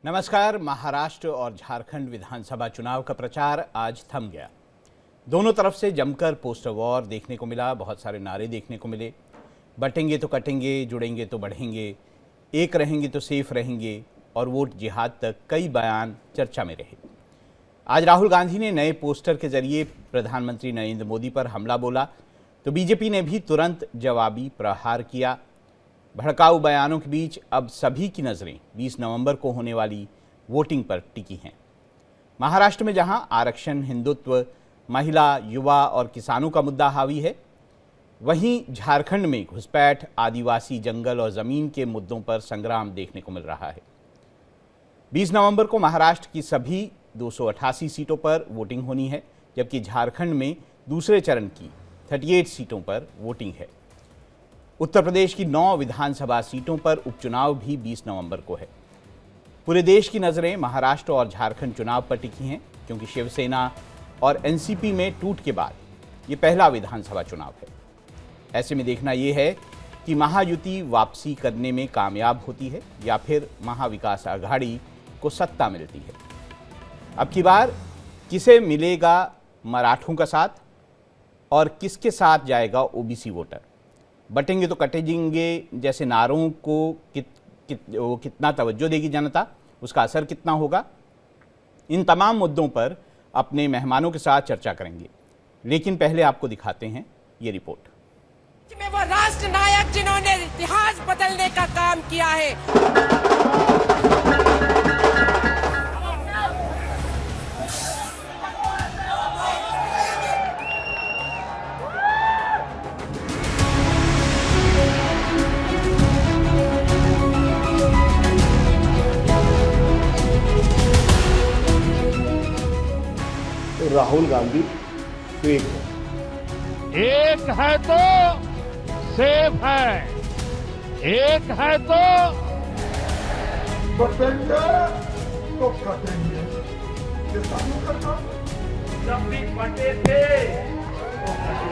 नमस्कार। महाराष्ट्र और झारखंड विधानसभा चुनाव का प्रचार आज थम गया। दोनों तरफ से जमकर पोस्टर वॉर देखने को मिला, बहुत सारे नारे देखने को मिले। बटेंगे तो कटेंगे, जुड़ेंगे तो बढ़ेंगे, एक रहेंगे तो सेफ रहेंगे और वोट जिहाद तक कई बयान चर्चा में रहे। आज राहुल गांधी ने नए पोस्टर के जरिए प्रधानमंत्री नरेंद्र मोदी पर हमला बोला तो बीजेपी ने भी तुरंत जवाबी प्रहार किया। भड़काऊ बयानों के बीच अब सभी की नज़रें 20 नवंबर को होने वाली वोटिंग पर टिकी हैं। महाराष्ट्र में जहां आरक्षण, हिंदुत्व, महिला, युवा और किसानों का मुद्दा हावी है, वहीं झारखंड में घुसपैठ, आदिवासी, जंगल और ज़मीन के मुद्दों पर संग्राम देखने को मिल रहा है। 20 नवंबर को महाराष्ट्र की सभी 288 सीटों पर वोटिंग होनी है, जबकि झारखंड में दूसरे चरण की 38 सीटों पर वोटिंग है। उत्तर प्रदेश की 9 विधानसभा सीटों पर उपचुनाव भी 20 नवंबर को है। पूरे देश की नज़रें महाराष्ट्र और झारखंड चुनाव पर टिकी हैं, क्योंकि शिवसेना और एनसीपी में टूट के बाद ये पहला विधानसभा चुनाव है। ऐसे में देखना ये है कि महायुति वापसी करने में कामयाब होती है या फिर महाविकास आघाड़ी को सत्ता मिलती है। अब की बार किसे मिलेगा मराठों का साथ और किसके साथ जाएगा ओबीसी वोटर? बटेंगे तो कटेंगे जैसे नारों को कितना तवज्जो देगी जनता, उसका असर कितना होगा? इन तमाम मुद्दों पर अपने मेहमानों के साथ चर्चा करेंगे, लेकिन पहले आपको दिखाते हैं ये रिपोर्ट। में वो राष्ट्र नायक जिन्होंने इतिहास बदलने का काम किया है। राहुल गांधी फेक है। एक है तो सेफ है, एक है तो बटेंगे तो कटेंगे, ये सालों का काम। जब भी बटे थे तो कटे।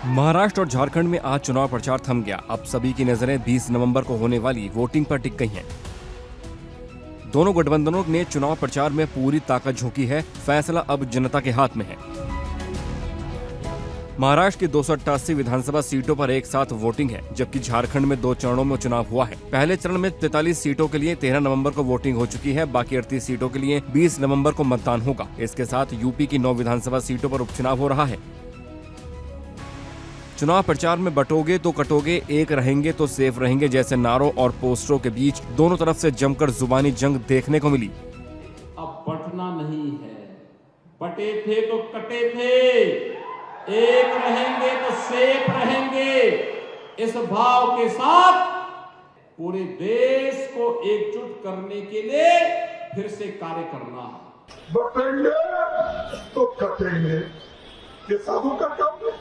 महाराष्ट्र और झारखंड में आज चुनाव प्रचार थम गया। अब सभी की नजरें 20 नवंबर को होने वाली वोटिंग पर टिक गई हैं। दोनों गठबंधनों ने चुनाव प्रचार में पूरी ताकत झोंकी है। फैसला अब जनता के हाथ में है। महाराष्ट्र की 288 विधानसभा सीटों पर एक साथ वोटिंग है, जबकि झारखंड में 2 चरणों में चुनाव हुआ है। पहले चरण में 43 सीटों के लिए 13 नवंबर को वोटिंग हो चुकी है। बाकी 38 सीटों के लिए 20 नवंबर को मतदान होगा। इसके साथ यूपी की 9 विधानसभा सीटों पर उपचुनाव हो रहा है। चुनाव प्रचार में बटोगे तो कटोगे, एक रहेंगे तो सेफ रहेंगे जैसे नारों और पोस्टरों के बीच दोनों तरफ से जमकर जुबानी जंग देखने को मिली। अब बटना नहीं है, बटे थे तो कटे थे, एक रहेंगे तो सेफ रहेंगे। इस भाव के साथ पूरे देश को एकजुट करने के लिए फिर से कार्य करना है। बटेंगे तो कटेंगे, ये साधु का काम है,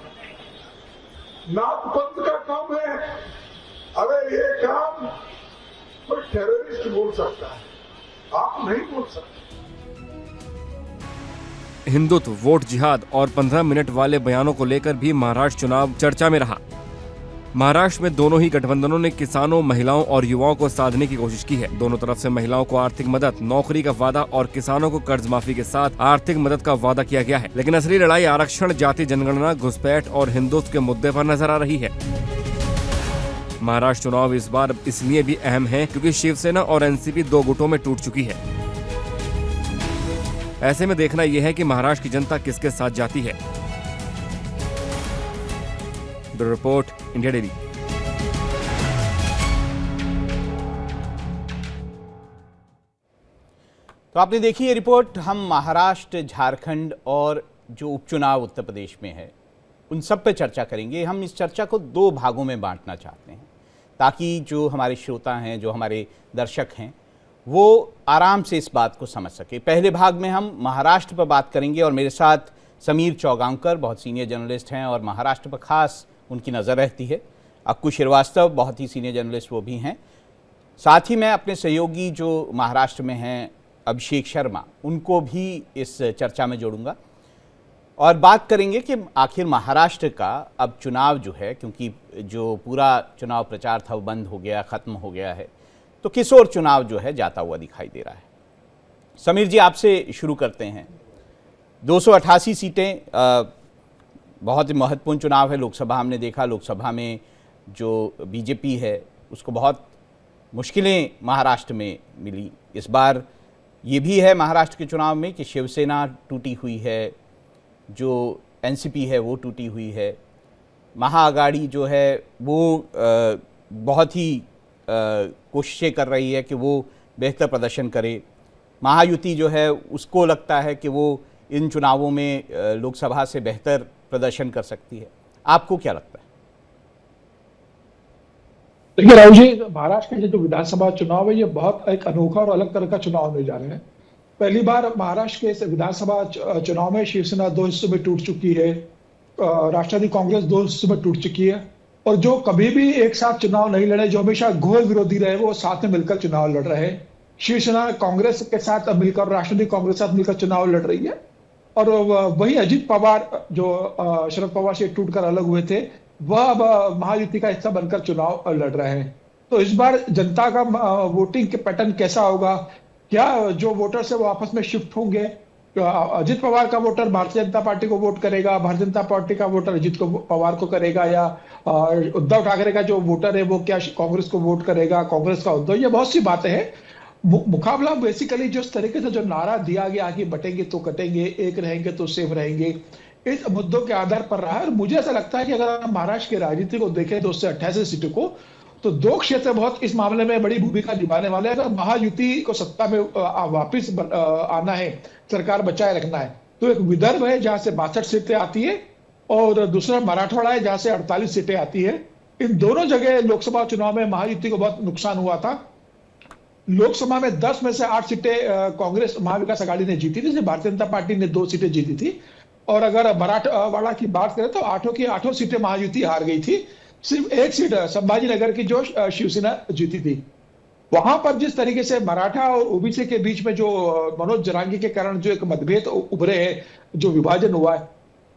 नाथ पंथ का काम है। अरे ये काम कोई टेररिस्ट बोल सकता है, आप नहीं बोल सकते। हिंदुत्व, वोट जिहाद और 15 मिनट वाले बयानों को लेकर भी महाराष्ट्र चुनाव चर्चा में रहा। महाराष्ट्र में दोनों ही गठबंधनों ने किसानों, महिलाओं और युवाओं को साधने की कोशिश की है। दोनों तरफ से महिलाओं को आर्थिक मदद, नौकरी का वादा और किसानों को कर्ज माफी के साथ आर्थिक मदद का वादा किया गया है। लेकिन असली लड़ाई आरक्षण, जाति जनगणना, घुसपैठ और हिंदुत्व के मुद्दे पर नजर आ रही है। महाराष्ट्र चुनाव इस बार इसलिए भी अहम है क्योंकि शिवसेना और एनसीपी 2 गुटों में टूट चुकी है। ऐसे में देखना यह है कि महाराष्ट्र की जनता किसके साथ जाती है। Bureau report, India daily. तो आपने देखी ये रिपोर्ट। हम महाराष्ट्र, झारखंड और जो उपचुनाव उत्तर प्रदेश में है उन सब पर चर्चा करेंगे। हम इस चर्चा को 2 भागों में बांटना चाहते हैं, ताकि जो हमारे श्रोता हैं, जो हमारे दर्शक हैं, वो आराम से इस बात को समझ सके। पहले भाग में हम महाराष्ट्र पर बात करेंगे और मेरे साथ समीर चौगांवकर बहुत सीनियर जर्नलिस्ट हैं और महाराष्ट्र पर खास उनकी नज़र रहती है। अक्कू श्रीवास्तव बहुत ही सीनियर जर्नलिस्ट वो भी हैं। साथ ही मैं अपने सहयोगी जो महाराष्ट्र में हैं अभिषेक शर्मा, उनको भी इस चर्चा में जोड़ूंगा। और बात करेंगे कि आखिर महाराष्ट्र का अब चुनाव जो है, क्योंकि जो पूरा चुनाव प्रचार था वो बंद हो गया, ख़त्म हो गया है, तो किस ओर चुनाव जो है जाता हुआ दिखाई दे रहा है। समीर जी, आपसे शुरू करते हैं। 288 सीटें, बहुत ही महत्वपूर्ण चुनाव है। लोकसभा हमने देखा, लोकसभा में जो बीजेपी है उसको बहुत मुश्किलें महाराष्ट्र में मिली। इस बार ये भी है महाराष्ट्र के चुनाव में कि शिवसेना टूटी हुई है, जो एनसीपी है वो टूटी हुई है, महाअगाड़ी जो है वो बहुत ही कोशिशें कर रही है कि वो बेहतर प्रदर्शन करे। महायुति जो है उसको लगता है कि वो इन चुनावों में लोकसभा से बेहतर प्रदर्शन कर सकती है। आपको क्या लगता है? देखिए राहुल जी, महाराष्ट्र के जो विधानसभा चुनाव है ये बहुत एक अनोखा और अलग तरह का चुनाव होने जा रहे हैं। पहली बार महाराष्ट्र के विधानसभा चुनाव में शिवसेना 2 हिस्सों में टूट चुकी है, राष्ट्रवादी कांग्रेस 2 हिस्सों में टूट चुकी है, और जो कभी भी एक साथ चुनाव नहीं लड़े, जो हमेशा घोर विरोधी रहे, वो साथ में मिलकर चुनाव लड़ रहे हैं। शिवसेना कांग्रेस के साथ मिलकर, राष्ट्रवादी कांग्रेस के साथ मिलकर चुनाव लड़ रही है। और वही अजित पवार जो शरद पवार से टूटकर अलग हुए थे, वह अब महायुति का हिस्सा बनकर चुनाव लड़ रहे हैं। तो इस बार जनता का वोटिंग के पैटर्न कैसा होगा? क्या जो वोटर्स है वो आपस में शिफ्ट होंगे? अजित पवार का वोटर भारतीय जनता पार्टी को वोट करेगा, भारतीय जनता पार्टी का वोटर अजित पवार को करेगा, या उद्धव ठाकरे का जो वोटर है वो क्या कांग्रेस को वोट करेगा, कांग्रेस का उद्धव? ये बहुत सी बातें हैं। मुकाबला बेसिकली जिस तरीके से जो नारा दिया गया कि बटेंगे तो कटेंगे, एक रहेंगे तो सेफ रहेंगे, इस मुद्दों के आधार पर रहा है। और मुझे ऐसा लगता है कि अगर हम महाराष्ट्र की राजनीति को देखें 288 सीटों को, तो 2 क्षेत्र बहुत इस मामले में बड़ी भूमिका निभाने वाले हैं। अगर महायुति को सत्ता में वापिस आना है, सरकार बचाए रखना है, तो एक विदर्भ है जहां से 62 सीटें आती है, और दूसरा मराठवाड़ा है जहां से 48 सीटें आती है। इन दोनों जगह लोकसभा चुनाव में महायुति को बहुत नुकसान हुआ था। लोकसभा में 10 में से 8 सीटें कांग्रेस महाविकास आघाड़ी ने जीती थी, भारतीय जनता पार्टी ने 2 सीटें जीती थी। और अगर मराठवाड़ा की बात करें तो 8 की 8 सीटें महायुति हार गई थी। सिर्फ 1 सीट संभाजी नगर की जो शिवसेना जीती थी। वहां पर जिस तरीके से मराठा और ओबीसी के बीच में जो मनोज जरांगी के कारण जो एक मतभेद उभरे हैं, जो विभाजन हुआ है,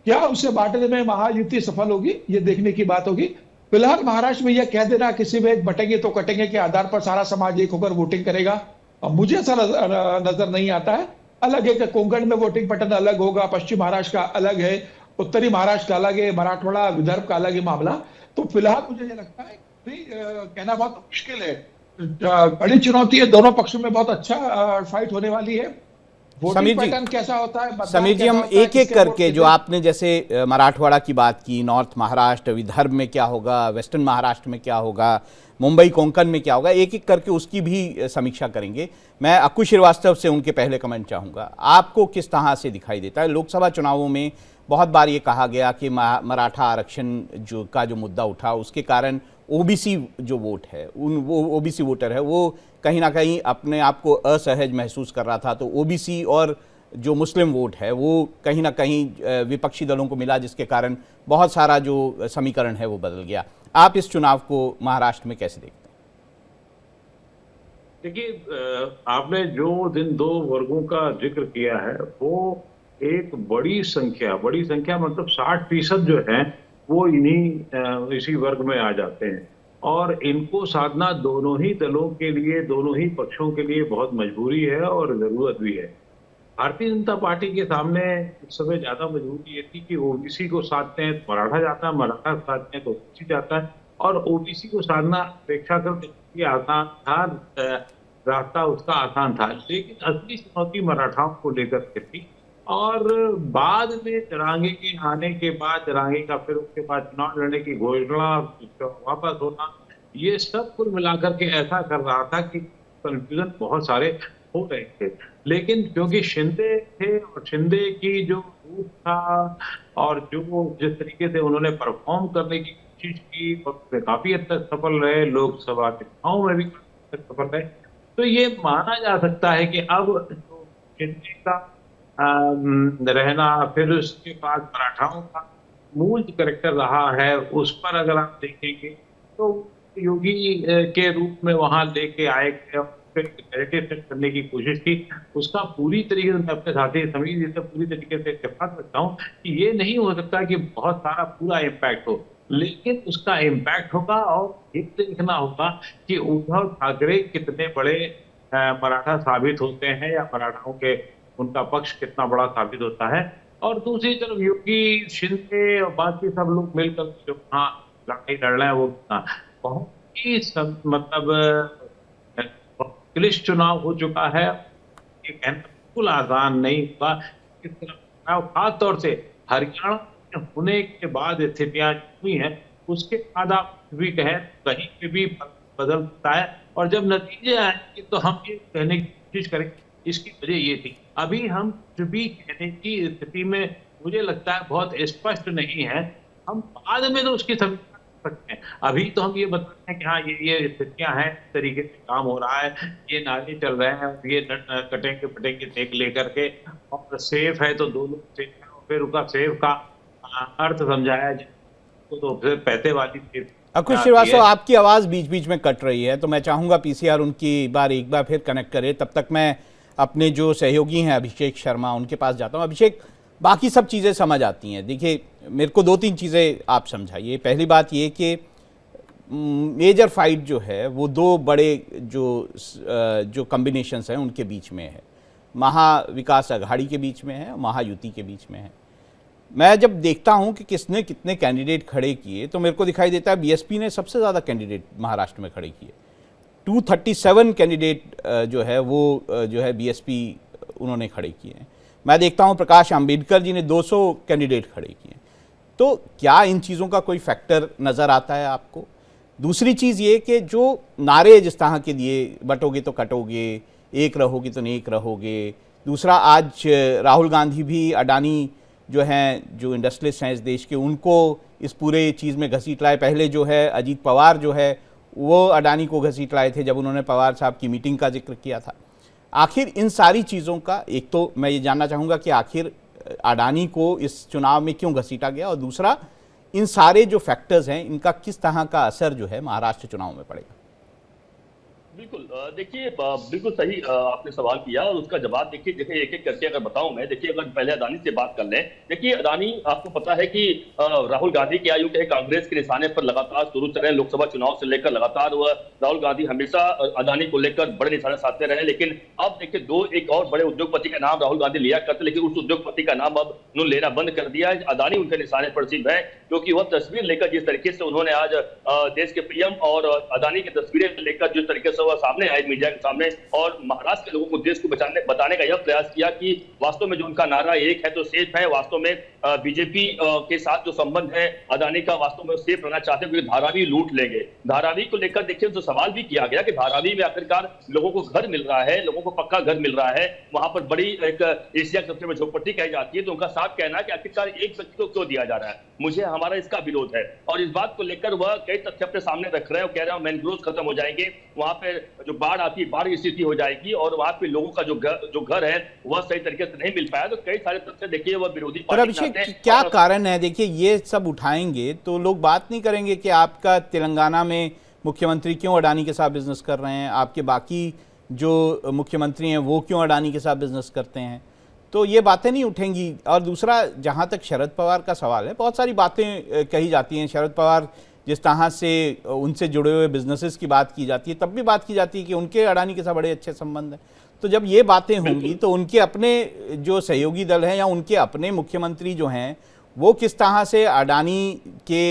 क्या उसे बांटने में महायुति सफल होगी, ये देखने की बात होगी। फिलहाल महाराष्ट्र में यह कह देना किसी में एक बटेंगे तो कटेंगे के आधार पर सारा समाज एक होकर वोटिंग करेगा, मुझे ऐसा नजर नहीं आता है। अलग है कि कोंकण में वोटिंग पैटर्न अलग होगा, पश्चिम महाराष्ट्र का अलग है, उत्तरी महाराष्ट्र का अलग है, मराठवाड़ा विदर्भ का अलग है मामला। तो फिलहाल मुझे ये लगता है कहना बहुत मुश्किल है। बड़ी चुनौती है, दोनों पक्षों में बहुत अच्छा फाइट होने वाली है। समीर जी, पैटर्न कैसा होता है? समीर जी, हम एक एक करके, जो आपने जैसे मराठवाड़ा की बात की, नॉर्थ महाराष्ट्र, विदर्भ में क्या होगा, वेस्टर्न महाराष्ट्र में क्या होगा, मुंबई कोंकण में क्या होगा, एक एक करके उसकी भी समीक्षा करेंगे। मैं अक्कू श्रीवास्तव से उनके पहले कमेंट चाहूँगा। आपको किस तरह से दिखाई देता है? लोकसभा चुनावों में बहुत बार ये कहा गया कि मराठा आरक्षण जो मुद्दा उठा, उसके कारण ओबीसी जो वोट है, वो ओबीसी वोटर है, वो कहीं ना कहीं अपने आप को असहज महसूस कर रहा था। तो ओबीसी और जो मुस्लिम वोट है वो कहीं ना कहीं विपक्षी दलों को मिला, जिसके कारण बहुत सारा जो समीकरण है वो बदल गया। आप इस चुनाव को महाराष्ट्र में कैसे देखते हैं? देखिए, आपने जो जिन 2 वर्गों का जिक्र किया है वो एक बड़ी संख्या मतलब 60% जो है वो इसी वर्ग में आ जाते हैं, और इनको साधना दोनों ही दलों के लिए, दोनों ही पक्षों के लिए बहुत मजबूरी है और जरूरत भी है। भारतीय जनता पार्टी के सामने इस समय ज्यादा मजबूरी ये थी कि ओबीसी को साधते हैं तो मराठा जाता है, मराठा साधते हैं तो ओबीसी जाता है, और ओबीसी को साधना अपेक्षाकृत आसान था, रास्ता उसका आसान था। लेकिन असली चुनौती मराठाओं को लेकर के थी, और बाद में जरांगे के आने के बाद, जरांगे का फिर उसके बाद चुनाव लड़ने की घोषणा, वापस होना, ये सब कुल मिलाकर के ऐसा कर रहा था कि कंफ्यूजन बहुत सारे हो रहे थे। लेकिन क्योंकि शिंदे थे, और शिंदे की जो रूप था और जो जिस तरीके से उन्होंने परफॉर्म करने की कोशिश की, काफी हद तक सफल रहे, लोकसभा के चुनाव में भी सफल रहे, तो ये माना जा सकता है कि अब जो शिंदे का रहना, फिर उसके बाद मराठाओं का मूल कैरेक्टर रहा है, उस पर अगर आप देखेंगे तो योगी के रूप में वहां लेके आए गए, नैरेटिव सेट करने की कोशिश की, उसका पूरी तरीके से मैं अपने साथी समीर जी से पूरी तरीके से इत्तेफाक रखता हूँ कि ये नहीं हो सकता कि बहुत सारा पूरा इम्पैक्ट हो, लेकिन उसका इम्पैक्ट होगा और एक देखना होगा कि उद्धव ठाकरे कितने बड़े मराठा साबित होते हैं या मराठाओं के उनका पक्ष कितना बड़ा साबित होता है। और दूसरी तरफ योगी, शिंदे और बाकी सब लोग मिलकर जो हाँ लड़ाई लड़ रहे हैं वो बहुत ही मतलब क्लिष्ट चुनाव हो चुका है। ये कहना बिल्कुल आसान नहीं हुआ। इस तरह खास तौर से हरियाणा में होने के बाद स्थितियां हुई हैं, उसके बाद आप भी कहें कहीं पे भी बदल सकता है। और जब नतीजे आएंगे तो हम ये कहने की कोशिश करेंगे इसकी वजह ये थी। अभी हम कुछ भी कहने की स्थिति में मुझे लगता है बहुत स्पष्ट नहीं है। हम बाद में तो उसकी समीक्षा कर सकते हैं। अभी तो हम ये बताते हैं कि हाँ ये स्थितियां हैं, इस तरीके से काम हो रहा है, ये नारे चल रहे हैं, ये कटेंगे पटेंगे देख लेकर के, और सेफ है तो दो लोग सेफ है, और फिर उसका सेफ का अर्थ समझाया जाए तो फिर पैसे वाली सेफ। अंकुश श्रीवास्तव, आपकी आवाज़ बीच बीच में कट रही है, तो मैं चाहूँगा पीसीआर उनकी एक बार फिर कनेक्ट करे। तब तक मैं अपने जो सहयोगी हैं अभिषेक शर्मा उनके पास जाता हूँ। अभिषेक, बाकी सब चीज़ें समझ आती हैं, देखिए मेरे को 2-3 चीज़ें आप समझाइए। पहली बात ये कि मेजर फाइट जो है वो दो बड़े जो कॉम्बिनेशंस हैं उनके बीच में है, महाविकास अघाड़ी के बीच में है, महायुति के बीच में है। मैं जब देखता हूं कि किसने कितने कैंडिडेट खड़े किए तो मेरे को दिखाई देता है बीएसपी ने सबसे ज़्यादा कैंडिडेट महाराष्ट्र में खड़े किए। 237 कैंडिडेट जो है वो जो है बीएसपी उन्होंने खड़े किए हैं। मैं देखता हूं प्रकाश आंबेडकर जी ने 200 कैंडिडेट खड़े किए। तो क्या इन चीज़ों का कोई फैक्टर नज़र आता है आपको? दूसरी चीज़ ये कि जो नारे जिस तरह के दिए, बटोगे तो कटोगे, एक रहोगे तो नेक रहोगे। दूसरा, आज राहुल गांधी भी अडानी जो हैं, जो इंडस्ट्रियलिस्ट हैं इस देश के, उनको इस पूरे चीज़ में घसीट लाए। पहले जो है अजीत पवार जो है वो अडानी को घसीट लाए थे जब उन्होंने पवार साहब की मीटिंग का जिक्र किया था। आखिर इन सारी चीज़ों का, एक तो मैं ये जानना चाहूँगा कि आखिर अडानी को इस चुनाव में क्यों घसीटा गया, और दूसरा इन सारे जो फैक्टर्स हैं इनका किस तरह का असर जो है महाराष्ट्र चुनाव में पड़ेगा। बिल्कुल, देखिए बिल्कुल सही आपने सवाल किया और उसका जवाब देखिए एक एक करके अगर बताऊं मैं। देखिए अगर पहले अडानी से बात कर लें, देखिए अडानी आपको पता है कि राहुल गांधी के आयु के कांग्रेस के निशाने पर लगातार शुरू से रहे। लोकसभा चुनाव से लेकर लगातार वह राहुल गांधी हमेशा अडानी को लेकर बड़े निशाने साधते रहे। लेकिन अब देखिए एक और बड़े उद्योगपति का नाम राहुल गांधी लिया करते, लेकिन उस उद्योगपति का नाम अब उन्होंने लेना बंद कर दिया है। अडानी उनके निशाने पर सिर्फ है, क्योंकि वह तस्वीर लेकर जिस तरीके से उन्होंने आज देश के पीएम और अडानी की तस्वीरें लेकर जिस तरीके से वह सामने आए मीडिया के सामने, और महाराष्ट्र के लोगों को देश को बताने का यह प्रयास किया कि वास्तव में जो उनका नारा एक है तो सेफ है। वास्तव में बीजेपी के साथ जो संबंध है अडानी का, वास्तव में सेफ रहना चाहते हैं क्योंकि धारावी लूट लेंगे। धारावी को लेकर देखिए तो सवाल भी किया गया कि धारावी में आखिरकार लोगों को घर मिल रहा है, लोगों को पक्का घर मिल रहा है, वहां पर बड़ी एक एशिया की सबसे बड़ी झोपड़पट्टी कही जाती है। तो उनका साफ कहना है कि आखिरकार एक व्यक्ति को क्यों दिया जा रहा है, मुझे हमारा इसका विरोध है। और इस बात को लेकर वह कई तथ्य अपने सामने रख रहे हैं। कह रहे हैं मैनग्रोव खत्म हो जाएंगे, वहां पे जो बाढ़ आती है बाढ़ की स्थिति हो जाएगी, और वहां पे लोगों का जो घर है वह सही तरीके से नहीं मिल पाया। तो कई सारे तथ्य देखिए वह विरोधी पर अभिषेक क्या कारण है? देखिए ये सब उठाएंगे तो लोग बात नहीं करेंगे कि आपका तेलंगाना में मुख्यमंत्री क्यों अडानी के साथ बिजनेस कर रहे हैं, आपके बाकी जो मुख्यमंत्री हैं वो क्यों अडानी के साथ बिजनेस करते हैं, तो ये बातें नहीं उठेंगी। और दूसरा, जहाँ तक शरद पवार का सवाल है, बहुत सारी बातें कही जाती हैं। शरद पवार जिस तरह से उनसे जुड़े हुए बिजनेसेस की बात की जाती है, तब भी बात की जाती है कि उनके अडानी के साथ बड़े अच्छे संबंध हैं। तो जब ये बातें होंगी तो उनके अपने जो सहयोगी दल हैं या उनके अपने मुख्यमंत्री जो हैं वो किस तरह से अडानी के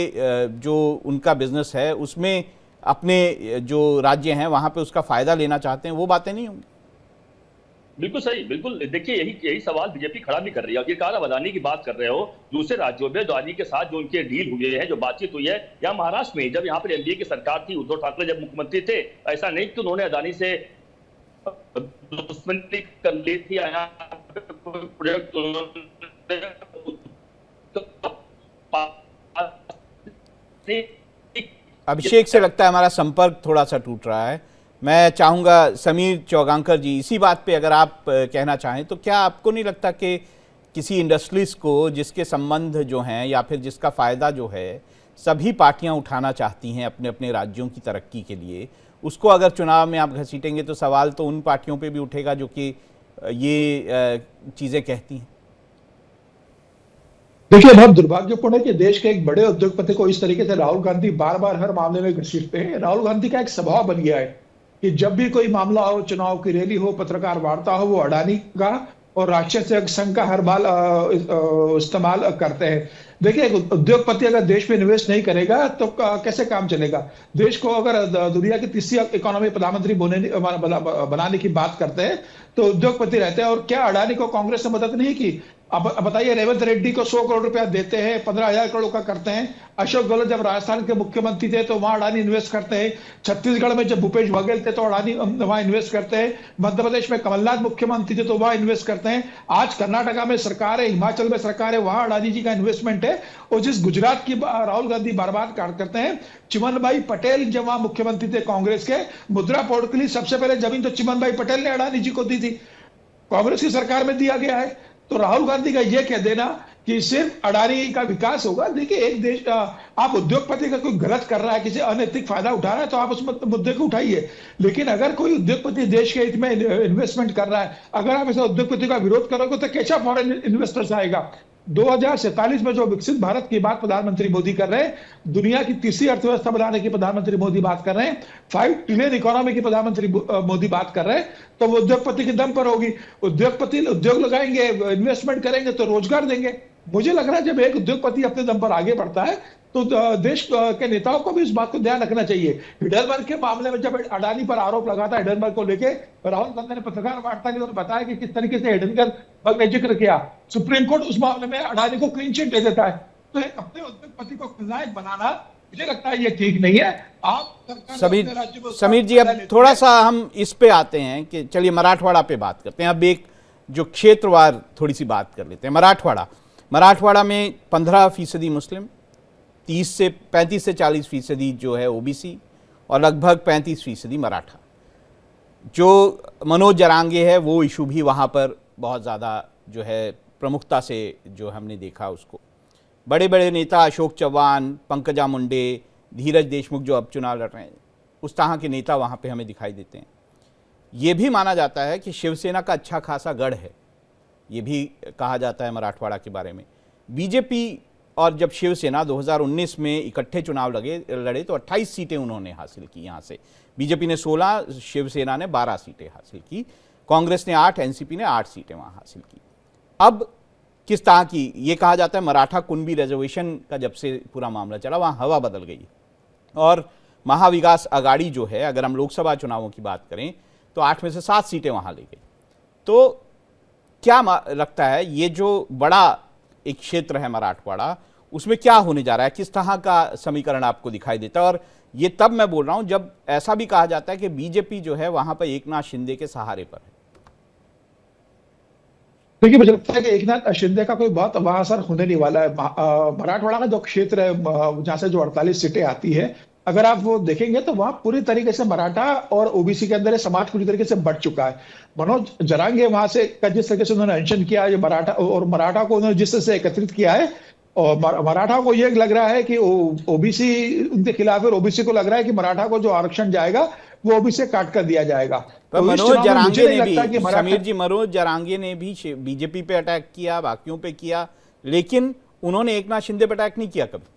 जो उनका बिजनेस है उसमें अपने जो राज्य हैं वहाँ पे उसका फ़ायदा लेना चाहते हैं, वो बातें नहीं होंगी। बिल्कुल सही, बिल्कुल। देखिए यही सवाल बीजेपी खड़ा भी कर रही है। आखिरकार अब अडानी की बात कर रहे हो, दूसरे राज्यों में अडानी के साथ जो उनके डील हुए हैं, जो बातचीत हुई है, या महाराष्ट्र में जब यहाँ पर एनडीए की सरकार थी, उद्धव ठाकरे जब मुख्यमंत्री थे, ऐसा नहीं कि उन्होंने अडानी से दुश्मनी कर ली थी। प्रोजेक्ट अभिषेक से लगता है हमारा संपर्क थोड़ा सा टूट रहा है। मैं चाहूँगा समीर चौगांकर जी इसी बात पे अगर आप कहना चाहें, तो क्या आपको नहीं लगता कि किसी इंडस्ट्रीज को जिसके संबंध जो हैं या फिर जिसका फ़ायदा जो है सभी पार्टियां उठाना चाहती हैं अपने अपने राज्यों की तरक्की के लिए, उसको अगर चुनाव में आप घसीटेंगे तो सवाल तो उन पार्टियों पे भी उठेगा जो कि ये चीज़ें कहती हैं। देखिए, बहुत दुर्भाग्यपूर्ण है कि देश के एक बड़े उद्योगपति को इस तरीके से राहुल गांधी बार बार हर मामले में घसीटते हैं। राहुल गांधी का एक स्वभाव बन गया है कि जब भी कोई मामला हो, चुनाव की रैली हो, पत्रकार वार्ता हो, वो अडानी का और राष्ट्रीय सेवक संघ का हर बार इस्तेमाल करते हैं। देखिए, एक उद्योगपति अगर देश में निवेश नहीं करेगा तो कैसे काम चलेगा। देश को अगर दुनिया की तीसरी इकोनॉमी प्रधानमंत्री बनाने की बात करते हैं तो उद्योगपति रहते हैं। और क्या अडानी को कांग्रेस ने मदद नहीं की? अब बताइए, रेवंत रेड्डी को 100 करोड़ रुपया देते हैं, 15,000 करोड़ का करते हैं। अशोक गहलोत जब राजस्थान के मुख्यमंत्री थे तो वहां अडानी इन्वेस्ट करते हैं। छत्तीसगढ़ में जब भूपेश बघेल थे तो अडानी वहां इन्वेस्ट करते हैं। मध्य प्रदेश में कमलनाथ मुख्यमंत्री थे तो वहां इन्वेस्ट करते हैं। आज कर्नाटका में सरकार है, हिमाचल में सरकार है, वहां अडानी जी का इन्वेस्टमेंट है। और जिस गुजरात की राहुल गांधी बार बार करते हैं, चिमन भाई पटेल जब वहां मुख्यमंत्री थे कांग्रेस के, मुद्रा पोर्ट के लिए सबसे पहले जमीन तो चिमन भाई पटेल ने अडानी जी को दी थी, कांग्रेस की सरकार में दिया गया है। तो राहुल गांधी का यह कह देना कि सिर्फ अडानी का विकास होगा, देखिए एक देश आप उद्योगपति का कोई गलत कर रहा है, किसी अनैतिक फायदा उठा रहा है तो आप उस मुद्दे को उठाइए। लेकिन अगर कोई उद्योगपति देश के हित में इन्वेस्टमेंट कर रहा है, अगर आप ऐसे उद्योगपति का विरोध करोगे तो कैसा फॉरेन इन्वेस्टर्स आएगा। 2047 में जो विकसित भारत की बात प्रधानमंत्री मोदी कर रहे हैं, दुनिया की तीसरी अर्थव्यवस्था बनाने की प्रधानमंत्री मोदी बात कर रहे हैं, 5 ट्रिलियन इकोनॉमी की प्रधानमंत्री मोदी बात कर रहे हैं, तो वो उद्योगपति के दम पर होगी। उद्योगपति उद्योग लगाएंगे, इन्वेस्टमेंट करेंगे तो रोजगार देंगे। मुझे लग रहा है जब एक उद्योगपति अपने दम पर आगे बढ़ता है तो देश के नेताओं को भी इस बात को ध्यान रखना चाहिए। हिडनबर्ग के मामले में जब अडानी पर आरोप लगा था हिडनबर्ग को लेके, राहुल गांधी ने पत्रकार वार्ता की और बताया कि किस तरीके से हिडनबर्ग ने जिक्र किया। सुप्रीम कोर्ट उस मामले में अडानी को क्लीन चिट दे देता है। तो अपने उद्योगपति को खलनायक बनाना, मुझे लगता है ये ठीक नहीं है। आप समीर जी, अब थोड़ा सा हम इस पे आते हैं कि चलिए मराठवाड़ा पे बात करते हैं। अब एक जो क्षेत्रवार थोड़ी सी बात कर लेते हैं। मराठवाड़ा में 15% मुस्लिम, 35 से 40% जो है ओबीसी और लगभग 35% मराठा। जो मनोज जरांगे है वो इशू भी वहाँ पर बहुत ज़्यादा जो है प्रमुखता से जो हमने देखा उसको। बड़े बड़े नेता अशोक चव्हाण, पंकजा मुंडे, धीरज देशमुख जो अब चुनाव लड़ रहे हैं, उस तरह के नेता वहाँ पे हमें दिखाई देते हैं। ये भी माना जाता है कि शिवसेना का अच्छा खासा गढ़ है, ये भी कहा जाता है मराठवाड़ा के बारे में। बीजेपी और जब शिवसेना 2019 में इकट्ठे चुनाव लड़े तो 28 सीटें उन्होंने हासिल की। यहाँ से बीजेपी ने 16, शिवसेना ने 12 सीटें हासिल की, कांग्रेस ने 8, एनसीपी ने 8 सीटें वहाँ हासिल की। अब किस तरह की, ये कहा जाता है मराठा कुणबी रिजर्वेशन का जब से पूरा मामला चला वहाँ हवा बदल गई और महाविकास अघाड़ी जो है, अगर हम लोकसभा चुनावों की बात करें तो 8 में से 7 सीटें वहाँ ले गई। तो क्या लगता है ये जो बड़ा एक क्षेत्र है मराठवाड़ा, उसमें क्या होने जा रहा है, किस तरह का समीकरण आपको दिखाई देता है? और ये तब मैं बोल रहा हूं जब ऐसा भी कहा जाता है कि बीजेपी जो है वहां पर एकनाथ शिंदे के सहारे पर है। देखिए, मुझे लगता है कि एकनाथ शिंदे का कोई बहुत वहां असर होने नहीं वाला है। मराठवाड़ा का जो क्षेत्र है जहां से जो 48 सीटें आती है, अगर आप वो देखेंगे तो वहां पूरी तरीके से मराठा और ओबीसी के अंदर समाज पूरी तरीके से बढ़ चुका है। मनोज जरांगे वहां से जिस तरीके से उन्होंने मेंशन किया ये मराठा को उन्होंने जिस तरह से एकत्रित किया है, और मराठा को ये लग रहा है कि ओबीसी उनके खिलाफ है, ओबीसी को लग रहा है कि मराठा को जो आरक्षण जाएगा वो ओबीसी काट कर दिया जाएगा। तो मनोज जरांगे ने भी, समीर जी, मनोज जरांगे ने भी बीजेपी पे अटैक किया, बाकियों पे किया, लेकिन उन्होंने एकनाथ शिंदे पे अटैक नहीं किया कभी।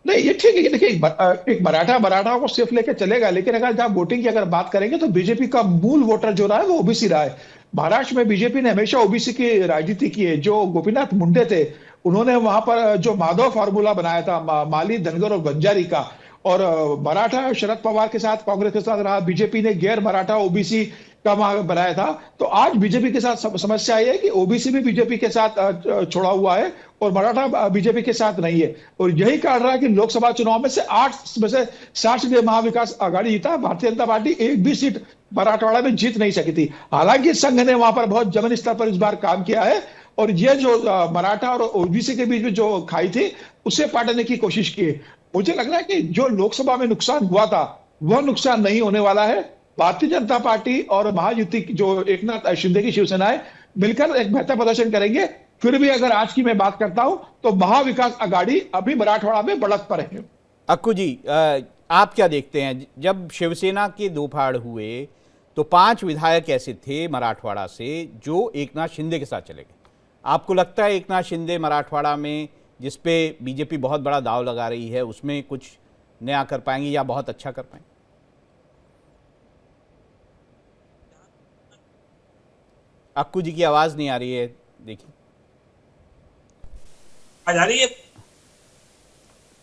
नहीं, ये ठीक है। देखिए, एक मराठा को सिर्फ लेके चलेगा, लेकिन अगर जब वोटिंग की अगर बात करेंगे तो बीजेपी का मूल वोटर जो रहा है वो ओबीसी रहा है। महाराष्ट्र में बीजेपी ने हमेशा ओबीसी की राजनीति की है। जो गोपीनाथ मुंडे थे, उन्होंने वहां पर जो माधव फार्मूला बनाया था माली, धनगर और बंजारी का, और मराठा शरद पवार के साथ, कांग्रेस के साथ रहा, बीजेपी ने गैर मराठा ओबीसी का बनाया था। तो आज बीजेपी के साथ समस्या ये है कि ओबीसी भी बीजेपी के साथ छोड़ा हुआ है और मराठा बीजेपी के साथ नहीं है। और यही कारण रहा है कि लोकसभा चुनाव में से 8 में से 60 सीटें महाविकास अघाड़ी जीता, भारतीय जनता पार्टी एक भी सीट मराठवाड़ा में जीत नहीं सकी थी। हालांकि संघ ने वहां पर बहुत जमीनी स्तर पर इस बार काम किया है और ये जो मराठा और ओबीसी के बीच में जो खाई थी उसे पाटने की कोशिश की है। मुझे लग रहा है कि जो लोकसभा में नुकसान हुआ था वह नुकसान नहीं होने वाला है। भारतीय जनता पार्टी और महायुति जो एकनाथ शिंदे की शिवसेना है मिलकर एक बेहतर प्रदर्शन करेंगे। फिर भी अगर आज की मैं बात करता हूं तो महाविकास अघाड़ी अभी मराठवाड़ा में बढ़त पर है। अक्कू जी, आप क्या देखते हैं, जब शिवसेना के दो फाड़ हुए तो 5 विधायक ऐसे थे मराठवाड़ा से जो एकनाथ शिंदे के साथ चले गए। आपको लगता है एकनाथ शिंदे मराठवाड़ा में, जिस पे बीजेपी बहुत बड़ा दाव लगा रही है, उसमें कुछ नया कर पाएंगे या बहुत अच्छा कर पाएंगे? अक्कू जी की आवाज नहीं आ रही है, देखिए। आ जा रही है?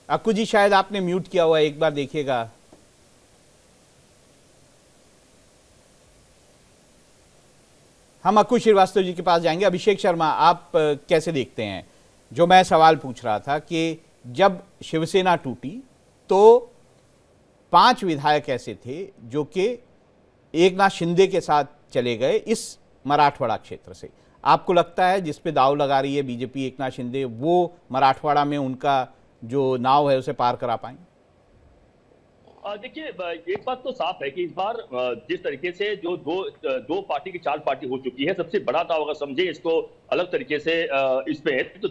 अक्कू जी शायद आपने म्यूट किया हुआ है, एक बार देखिएगा। हम अक्कू श्रीवास्तव जी के पास जाएंगे। अभिषेक शर्मा, आप कैसे देखते हैं जो मैं सवाल पूछ रहा था कि जब शिवसेना टूटी तो 5 विधायक ऐसे थे जो कि एकनाथ शिंदे के साथ चले गए इस मराठवाड़ा क्षेत्र से। आपको लगता है जिस पे दाव लगा रही है बीजेपी एकनाथ शिंदे, वो मराठवाड़ा में उनका जो नाव है उसे पार करा पाएंगे? देखिए, एक बात तो साफ है कि इस बार जिस तरीके से जो दो पार्टी की 4 पार्टी हो चुकी है, सबसे बड़ा दाव अगर समझे इसको अलग तरीके से इसमें, तो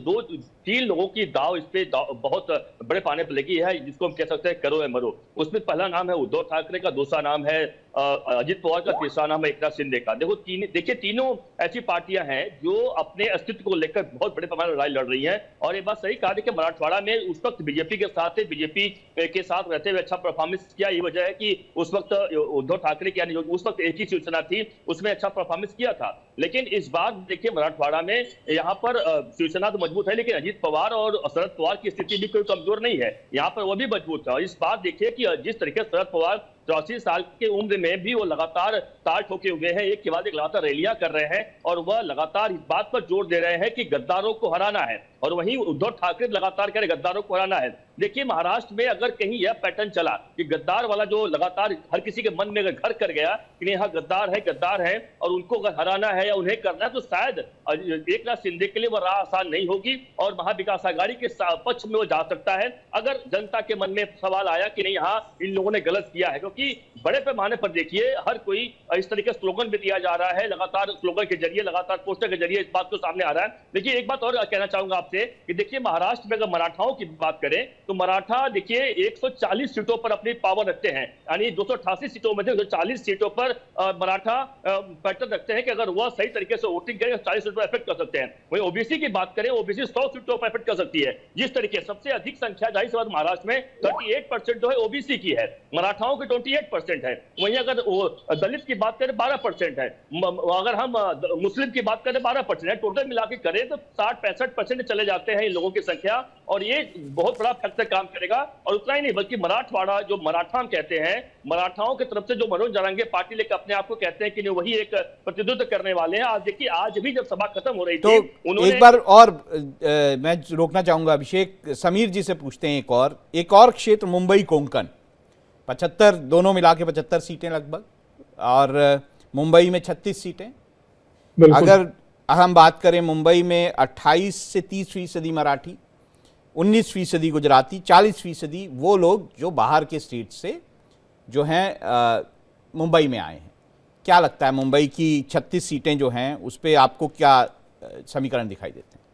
3 लोगों की दाव इस पे बहुत बड़े पाने पर लगी है, जिसको हम कह सकते हैं करो या मरो। उसमें पहला नाम है उद्धव ठाकरे का, दूसरा नाम है अजित पवार का, तीसरा नाम है एकनाथ शिंदे का। देखिए तीनों ऐसी पार्टियां हैं जो अपने अस्तित्व को लेकर बहुत बड़े पैमाने पर लड़ाई लड़ रही हैं। और ये बात सही कहा, देखिए मराठवाड़ा में उस वक्त बीजेपी के साथ थे, बीजेपी के साथ रहते हुए अच्छा परफॉर्मेंस किया। ये वजह है कि उस वक्त उद्धव ठाकरे की, यानी उस वक्त एक ही शिवसेना थी, उसमें अच्छा परफॉर्मेंस किया था। लेकिन इस बार देखिए मराठवाड़ा में यहाँ पर शिवसेना तो मजबूत है, लेकिन अजित पवार और शरद पवार की स्थिति भी कोई कमजोर नहीं है, यहाँ पर वो भी मजबूत है। और इस बार देखिए कि जिस तरीके से शरद पवार 84 साल की उम्र में भी वो लगातार ताल ठोके हुए हैं, एक के बाद एक लगातार रैलियां कर रहे हैं और वह लगातार इस बात पर जोर दे रहे हैं कि गद्दारों को हराना है। और वहीं उद्धव ठाकरे लगातार कह रहे गद्दारों को हराना है। देखिए महाराष्ट्र में अगर कहीं यह पैटर्न चला कि गद्दार वाला जो लगातार हर किसी के मन में अगर घर कर गया कि यहाँ गद्दार है और उनको अगर हराना है या उन्हें करना है, तो शायद एकनाथ शिंदे के लिए वह राह आसान नहीं होगी और महाविकास आघाड़ी के पक्ष में वो जा सकता है अगर जनता के मन में सवाल आया कि नहीं, यहाँ इन लोगों ने गलत किया है। क्योंकि बड़े पैमाने पर देखिए हर कोई इस तरीके से स्लोगन भी दिया जा रहा है, लगातार स्लोगन के जरिए, लगातार पोस्टर के जरिए इस बात को सामने आ रहा है। देखिए एक बात और कहना चाहूंगा आपसे कि देखिए महाराष्ट्र में अगर मराठाओं की बात करें तो मराठा देखिए 140 सीटों पर अपनी पावर रखते हैं, यानी 288 सीटों में 240 सीटों पर मराठा पैटर्न रखते हैं कि अगर वह सही तरीके से वोटिंग करें 40 सीटों पर इफेक्ट कर सकते हैं। वहीं ओबीसी की बात करें, ओबीसी 100 सीटों पर इफेक्ट कर सकती है। जिस तरीके सबसे अधिक संख्या जाहिर सी बात महाराष्ट्र में 38% जो है ओबीसी की है, मराठाओं की 28% है। वहीं अगर दलित की बात करें 12% है, अगर हम मुस्लिम की बात करें 12% है। टोटल मिला के करें तो 60-65% चले जाते हैं इन लोगों की संख्या, और ये बहुत बड़ा फैक्टर काम करेगा। और उतना ही नहीं बल्कि मराठवाड़ा जो मराठा हम कहते हैं, मराठाओं की तरफ से जो मनोज जरांगे पार्टी लेकर अपने आप को कहते हैं कि वही एक प्रतिनिधित्व करने वाले हैं। आज देखिए आज भी जब सभा खत्म हो रही थी तो उन्होंने एक बार और मैं रोकना चाहूंगा अभिषेक, समीर जी से पूछते हैं एक और क्षेत्र मुंबई कोंकण, 75 दोनों मिला के 75 सीटें लगभग, और मुंबई में 36 सीटें। अगर हम बात करें मुंबई में 28 से 30% मराठी, 19% गुजराती, 40% वो लोग जो बाहर के स्टेट से जो हैं मुंबई में आए हैं। क्या लगता है मुंबई की 36 सीटें जो हैं उस पर आपको क्या समीकरण दिखाई देते हैं?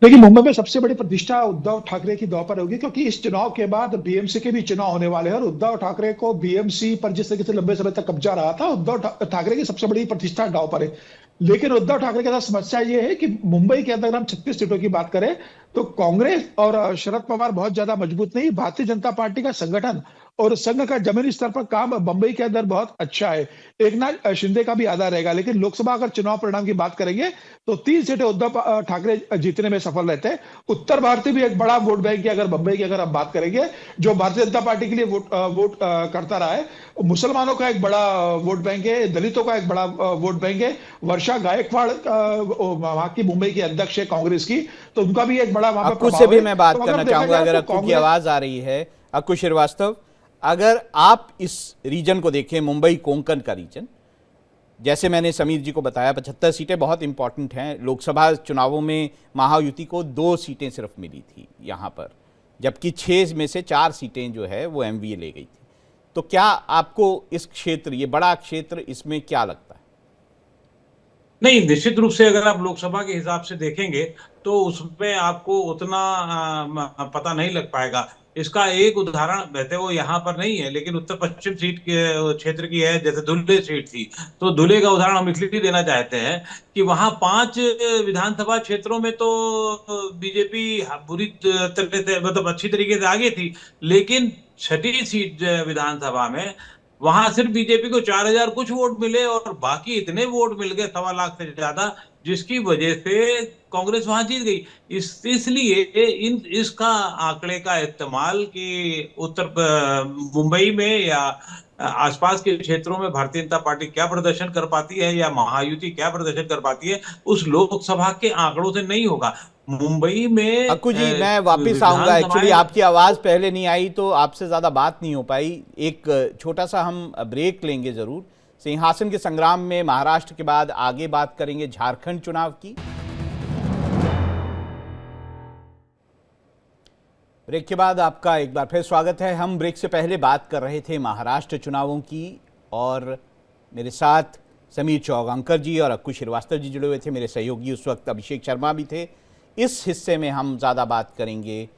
देखिए मुंबई में सबसे बड़ी प्रतिष्ठा उद्धव ठाकरे की दांव पर होगी, क्योंकि इस चुनाव के बाद बीएमसी के भी चुनाव होने वाले हैं और उद्धव ठाकरे को बीएमसी पर जिस तरीके से लंबे समय तक कब्जा रहा था, उद्धव ठाकरे की सबसे बड़ी प्रतिष्ठा दांव पर है। लेकिन उद्धव ठाकरे के साथ समस्या ये है कि मुंबई के अंदर हम 36 सीटों की बात करें तो कांग्रेस और शरद पवार बहुत ज्यादा मजबूत नहीं, भारतीय जनता पार्टी का संगठन और संघ का जमीनी स्तर पर काम मुंबई के अंदर बहुत अच्छा है। एकनाथ शिंदे का भी आधा रहेगा। लेकिन लोकसभा अगर चुनाव परिणाम की बात करेंगे तो 3 सीटें उद्धव ठाकरे जीतने में सफल रहते हैं। उत्तर भारतीय भी एक बड़ा वोट बैंक है अगर मुंबई की अगर हम बात करेंगे, जो भारतीय जनता पार्टी के लिए वोट करता रहा है। मुसलमानों का एक बड़ा वोट बैंक है, दलितों का एक बड़ा वोट बैंक है। वर्षा गायकवाड़ वहां की मुंबई की अध्यक्ष है कांग्रेस की, तो उनका भी एक बड़ा वहां पर अक्कू से भी मैं बात करना चाहूंगा, अगर अक्कू की आवाज आ रही है। अक्कू श्रीवास्तव, अगर आप इस रीजन को देखें, मुंबई कोंकण का रीजन, जैसे मैंने समीर जी को बताया 75 सीटें बहुत इंपॉर्टेंट हैं। लोकसभा चुनावों में महायुति को 2 सीटें सिर्फ मिली थी यहाँ पर, जबकि 6 में से 4 सीटें जो है वो एमवीए ले गई थी। तो क्या आपको इस क्षेत्र, ये बड़ा क्षेत्र, इसमें क्या लगता है? नहीं, निश्चित रूप से अगर आप लोकसभा के हिसाब से देखेंगे तो उसमें आपको उतना पता नहीं लग पाएगा। इसका एक उदाहरण वैसे वो यहाँ पर नहीं है, लेकिन उत्तर पश्चिम सीट के क्षेत्र की है, जैसे धुले सीट थी, तो धुले का उदाहरण हम इसलिए देना चाहते हैं कि वहां 5 विधानसभा क्षेत्रों में तो बीजेपी बुरी तरह से, मतलब अच्छी तरीके से आगे थी, लेकिन 6ठी सीट विधानसभा में वहां सिर्फ बीजेपी को 4000 कुछ वोट मिले और बाकी इतने वोट मिल गए 1.25 लाख से ज्यादा, जिसकी वजह से कांग्रेस वहां जीत गई। इसलिए इसका आंकड़े का इस्तेमाल कि मुंबई में या आसपास के क्षेत्रों में भारतीय जनता पार्टी क्या प्रदर्शन कर पाती है या महायुति क्या प्रदर्शन कर पाती है, उस लोकसभा के आंकड़ों से नहीं होगा। मुंबई में अक्कू जी, मैं वापस आऊंगा। एक्चुअली आपकी आवाज पहले नहीं आई तो आपसे ज्यादा बात नहीं हो पाई। एक छोटा सा हम ब्रेक लेंगे जरूर। सिंहासन के संग्राम में महाराष्ट्र के बाद आगे बात करेंगे झारखंड चुनाव की। ब्रेक के बाद आपका एक बार फिर स्वागत है। हम ब्रेक से पहले बात कर रहे थे महाराष्ट्र चुनावों की और मेरे साथ समीर चौगांकर जी और अक्कू श्रीवास्तव जी जुड़े हुए थे। मेरे सहयोगी उस वक्त अभिषेक शर्मा भी थे। इस हिस्से में हम ज़्यादा बात करेंगे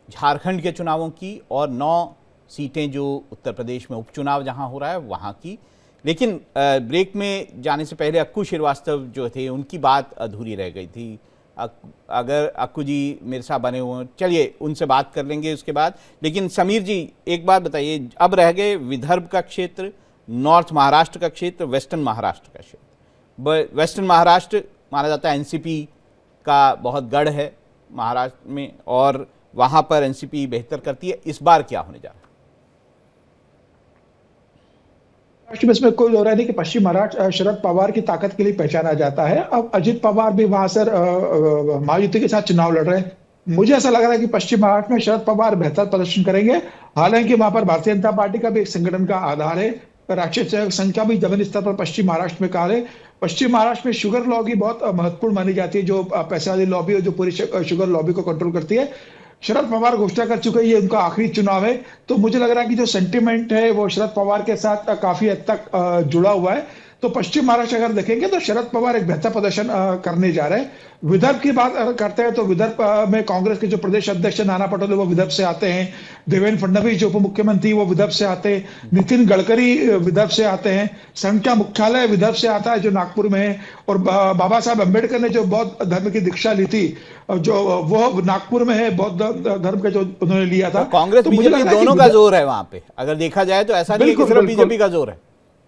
झारखंड के चुनावों की और 9 सीटें जो उत्तर प्रदेश में उपचुनाव जहां हो रहा है वहां की। लेकिन ब्रेक में जाने से पहले अक्कू श्रीवास्तव जो थे उनकी बात अधूरी रह गई थी। अगर अक्कू जी मेरे साथ बने हुए, चलिए उनसे बात कर लेंगे उसके बाद। लेकिन समीर जी एक बात बताइए, अब रह गए विदर्भ का क्षेत्र, नॉर्थ महाराष्ट्र का क्षेत्र, वेस्टर्न महाराष्ट्र का क्षेत्र। वेस्टर्न महाराष्ट्र माना जाता है एनसीपी का बहुत गढ़ है महाराष्ट्र में और वहां पर एनसीपी बेहतर करती है। इस बार क्या होने जा रहा है? इसमें कोई दो राय नहीं कि पश्चिम महाराष्ट्र शरद पवार की ताकत के लिए पहचाना जाता है। अब अजित पवार भी वहां से महायुति के साथ चुनाव लड़ रहे हैं। मुझे ऐसा लग रहा है कि पश्चिम महाराष्ट्र में शरद पवार बेहतर प्रदर्शन करेंगे। हालांकि वहां पर भारतीय जनता पार्टी का भी एक संगठन का आधार है, राष्ट्रीय संख्या भी जमीनी स्तर पर पश्चिम महाराष्ट्र में कहा है। पश्चिम महाराष्ट्र में शुगर लॉबी बहुत महत्वपूर्ण मानी जाती है, जो पैसे वाली लॉबी है जो पूरी शुगर लॉबी को कंट्रोल करती है। शरद पवार घोषणा कर चुके हैं ये उनका आखिरी चुनाव है, तो मुझे लग रहा है कि जो सेंटिमेंट है वो शरद पवार के साथ काफी हद तक जुड़ा हुआ है। तो पश्चिम महाराष्ट्र अगर देखेंगे तो शरद पवार एक बेहतर प्रदर्शन करने जा रहे हैं। विदर्भ की बात अगर करते हैं तो विदर्भ में कांग्रेस के जो प्रदेश अध्यक्ष नाना पटोले वो विदर्भ से आते हैं, देवेंद्र फडणवीस जो उप मुख्यमंत्री वो विदर्भ से आते हैं, नितिन गडकरी विदर्भ से आते हैं, संघ का मुख्यालय विदर्भ से आता है जो नागपुर में है, और बाबा साहब अम्बेडकर ने जो बौद्ध धर्म की दीक्षा ली थी जो वो नागपुर में है, बौद्ध धर्म का जो उन्होंने लिया था। तो कांग्रेस बीजेपी दोनों का जोर है वहां पे, अगर देखा जाए तो ऐसा नहीं कि सिर्फ बीजेपी का जोर है।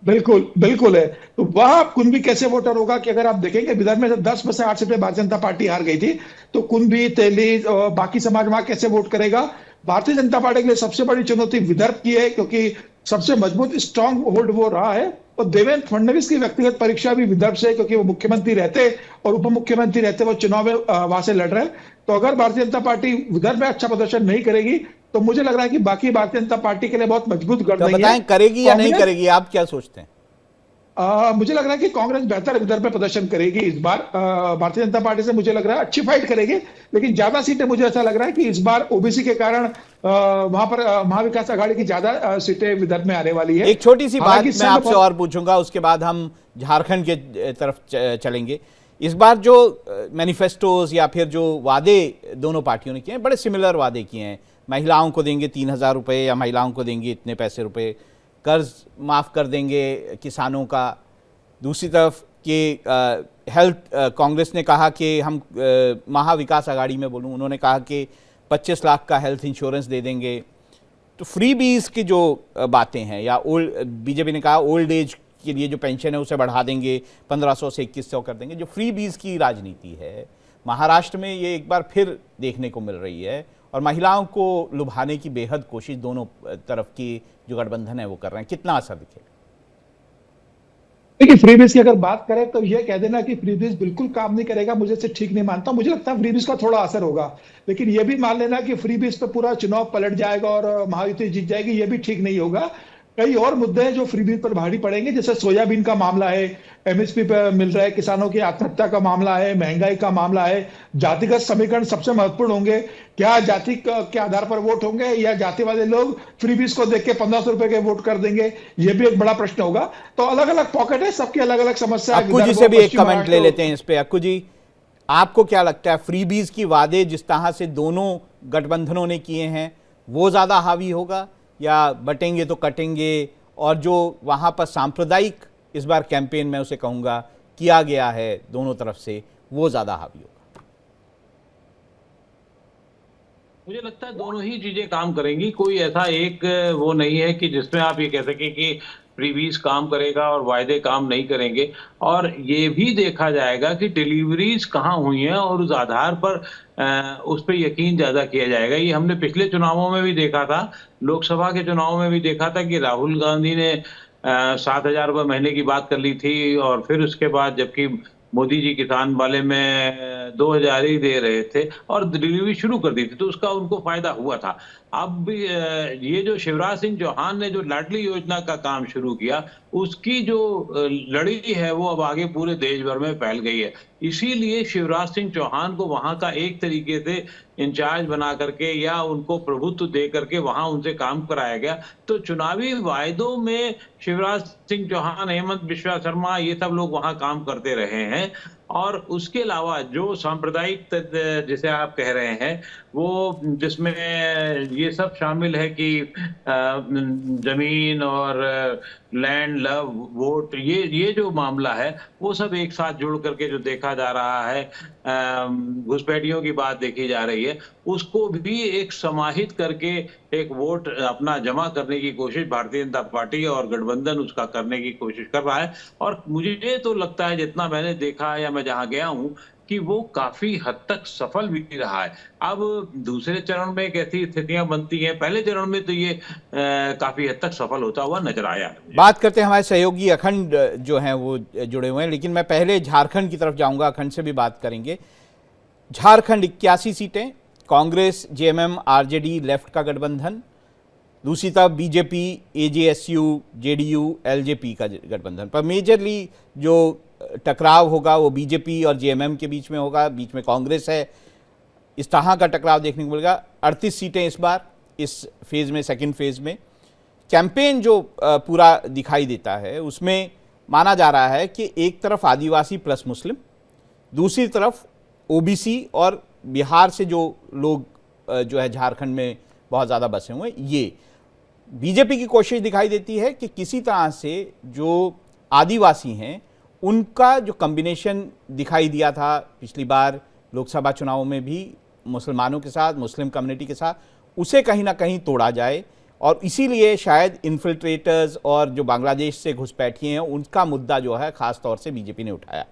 बिल्कुल बिल्कुल है। तो वह कुंभी कैसे वोटर होगा कि अगर आप देखेंगे विदर्भ में 10 में से 8 सीटें भारतीय जनता पार्टी हार गई थी, तो कुंभी, तेली और बाकी समाज वहां कैसे वोट करेगा। भारतीय जनता पार्टी के लिए सबसे बड़ी चुनौती विदर्भ की है, क्योंकि सबसे मजबूत स्ट्रांग होल्ड वो रहा है। और देवेंद्र फडणवीस की व्यक्तिगत परीक्षा भी विदर्भ से, क्योंकि वो मुख्यमंत्री रहते और उप मुख्यमंत्री रहते, वो चुनाव में वहां से लड़ रहे हैं। तो अगर भारतीय जनता पार्टी विदर्भ में अच्छा प्रदर्शन नहीं करेगी तो मुझे लग रहा है कि बाकी भारतीय जनता पार्टी के लिए बहुत मजबूत गढ़ नहीं है। बताएं करेगी या नहीं करेगी, आप क्या सोचते हैं? मुझे लग रहा है कि कांग्रेस बेहतर विदर्भ में प्रदर्शन करेगी इस बार। भारतीय जनता पार्टी से मुझे लग रहा है अच्छी फाइट करेगी, लेकिन ज्यादा सीटें मुझे ऐसा लग रहा है कि इस बार ओबीसी के कारण वहां पर महाविकास आघाड़ी की ज्यादा सीटें विदर्भ में आने वाली है। एक छोटी सी बात मैं आपसे और पूछूंगा, उसके बाद हम झारखंड के तरफ चलेंगे। इस बार जो मैनिफेस्टोज या फिर जो वादे दोनों पार्टियों ने किए हैं, बड़े सिमिलर वादे किए हैं। महिलाओं को देंगे 3000 रुपये या महिलाओं को देंगे इतने पैसे रुपए, कर्ज माफ़ कर देंगे किसानों का। दूसरी तरफ कि हेल्थ, कांग्रेस ने कहा कि हम महाविकास आघाड़ी में बोलूँ, उन्होंने कहा कि 25 लाख का हेल्थ इंश्योरेंस दे देंगे। तो फ्री बीज की जो बातें हैं, या बीजेपी ने कहा ओल्ड एज के लिए जो पेंशन है उसे बढ़ा देंगे, 1500 से 2100 कर देंगे। जो फ्री बीज की राजनीति है महाराष्ट्र में ये एक बार फिर देखने को मिल रही है, और महिलाओं को लुभाने की बेहद कोशिश दोनों तरफ की जो गठबंधन है वो कर रहे हैं। कितना असर दिखेगा? देखिए, फ्रीबीज की अगर बात करें तो यह कह देना कि फ्रीबीज बिल्कुल काम नहीं करेगा, मुझे इससे ठीक नहीं मानता। मुझे लगता है फ्रीबीज का थोड़ा असर होगा, लेकिन यह भी मान लेना कि फ्रीबीज पे पूरा चुनाव पलट जाएगा और महायुति जीत जाएगी, यह भी ठीक नहीं होगा। कई और मुद्दे हैं जो फ्रीबीज पर भारी पड़ेंगे, जैसे सोयाबीन का मामला है, एमएसपी पर मिल रहा है, किसानों की आत्महत्या का मामला है, महंगाई का मामला है। जातिगत समीकरण सबसे महत्वपूर्ण होंगे। क्या जाति के आधार पर वोट होंगे या जाति वाले लोग फ्रीबीज को देख के 1500 रुपए के वोट कर देंगे, ये भी एक बड़ा प्रश्न होगा। तो अलग अलग पॉकेट है, सबकी अलग अलग समस्या। अक्कू जी से भी एक कमेंट ले लेते हैं इस पे। अक्कू जी, आपको क्या लगता है फ्रीबीज की वादे जिस तरह से दोनों गठबंधनों ने किए हैं वो ज्यादा हावी होगा, या बटेंगे तो कटेंगे और जो वहां पर सांप्रदायिक इस बार कैंपेन में उसे कहूंगा किया गया है दोनों तरफ से, वो ज्यादा हावी होगा? मुझे लगता है दोनों ही चीजें काम करेंगी। कोई ऐसा एक वो नहीं है कि जिसमें आप ये कह सके कि प्रीवीज काम करेगा और वायदे काम नहीं करेंगे। और ये भी देखा जाएगा कि डिलीवरीज कहाँ हुई हैं और उस आधार पर उस पर यकीन ज्यादा किया जाएगा। ये हमने पिछले चुनावों में भी देखा था, लोकसभा के चुनाव में भी देखा था कि राहुल गांधी ने 7,000 रुपये महीने की बात कर ली थी, और फिर उसके बाद जबकि मोदी जी किसान वाले में 2,000 ही दे रहे थे और डिलीवरी शुरू कर दी थी, तो उसका उनको फायदा हुआ था। अब भी ये जो शिवराज सिंह चौहान ने जो लाडली योजना का काम शुरू किया, उसकी जो लड़ी है वो अब आगे पूरे देश भर में फैल गई है। इसीलिए शिवराज सिंह चौहान को वहां का एक तरीके से इंचार्ज बना करके या उनको प्रभुत्व दे करके वहां उनसे काम कराया गया। तो चुनावी वायदों में शिवराज सिंह चौहान, हेमंत बिश्वा शर्मा, ये सब लोग वहां काम करते रहे हैं। और उसके अलावा जो सांप्रदायिक जिसे आप कह रहे हैं वो, जिसमें ये सब शामिल है कि जमीन और लैंड लव वोट, ये जो मामला है वो सब एक साथ जुड़ करके जो देखा जा रहा है, घुसपैठियों की बात देखी जा रही है, उसको भी एक समाहित करके एक वोट अपना जमा करने की कोशिश भारतीय जनता पार्टी और गठबंधन उसका करने की कोशिश कर रहा है। और मुझे तो लगता है, जितना मैंने देखा या मैं जहां गया हूं, कि वो काफी हद तक सफल भी रहा है। अब दूसरे चरण में कैसी स्थितियां बनती हैं, पहले चरण में तो ये काफी हद तक सफल होता हुआ नजर आया। बात करते हैं, हमारे सहयोगी अखंड जो हैं वो जुड़े हुए हैं, लेकिन मैं पहले झारखंड की तरफ जाऊंगा, अखंड से भी बात करेंगे। झारखंड 81 सीटें, कांग्रेस, जेएमएम, आरजेडी, लेफ्ट का गठबंधन, दूसरी तरफ बीजेपी, एजेएसयू, जेडीयू, एलजेपी का गठबंधन। पर मेजरली जो टकराव होगा वो बीजेपी और जेएमएम के बीच में होगा, बीच में कांग्रेस है, इस तरह का टकराव देखने को मिलेगा। 38 सीटें इस बार इस फेज में, सेकंड फेज में। कैंपेन जो पूरा दिखाई देता है उसमें माना जा रहा है कि एक तरफ आदिवासी प्लस मुस्लिम, दूसरी तरफ ओबीसी और बिहार से जो लोग जो है झारखंड में बहुत ज़्यादा बसे हुए हैं। ये बीजेपी की कोशिश दिखाई देती है कि किसी तरह से जो आदिवासी हैं उनका जो कॉम्बिनेशन दिखाई दिया था पिछली बार लोकसभा चुनाव में भी मुसलमानों के साथ, मुस्लिम कम्युनिटी के साथ, उसे कहीं ना कहीं तोड़ा जाए। और इसीलिए शायद इन्फिल्ट्रेटर्स और जो बांग्लादेश से घुसपैठिए हैं उनका मुद्दा जो है खास तौर से बीजेपी ने उठाया।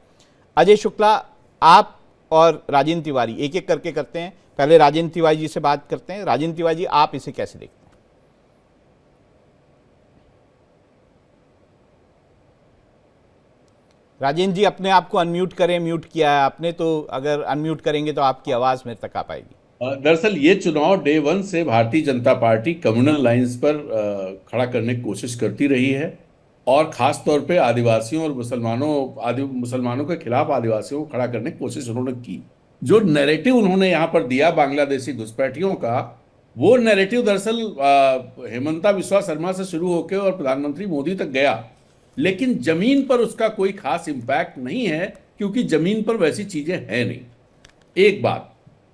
अजय शुक्ला, आप और राजेंद्र तिवारी एक एक करके करते हैं। पहले राजेंद्र तिवारी जी से बात करते हैं। राजेंद्र तिवारी जी, आप इसे कैसे देखते हैं? राजेंद्र जी, अपने आप को अनम्यूट करें, म्यूट किया है आपने, तो अगर अनम्यूट करेंगे तो आपकी आवाज मेरे तक आ पाएगी। दरअसल ये चुनाव डे 1 से Bharatiya Janata party communal lines पर खड़ा करने की कोशिश करती रही है, और खास तौर पे आदिवासियों और मुसलमानों के खिलाफ आदिवासियों को खड़ा करने की कोशिश उन्होंने की। जो नैरेटिव उन्होंने यहाँ पर दिया बांग्लादेशी घुसपैठियों का, वो नैरेटिव दरअसल हेमंता बिस्वा शर्मा से शुरू होकर और प्रधानमंत्री मोदी तक गया, लेकिन जमीन पर उसका कोई खास इम्पैक्ट नहीं है, क्योंकि जमीन पर वैसी चीजें हैं नहीं। एक बात।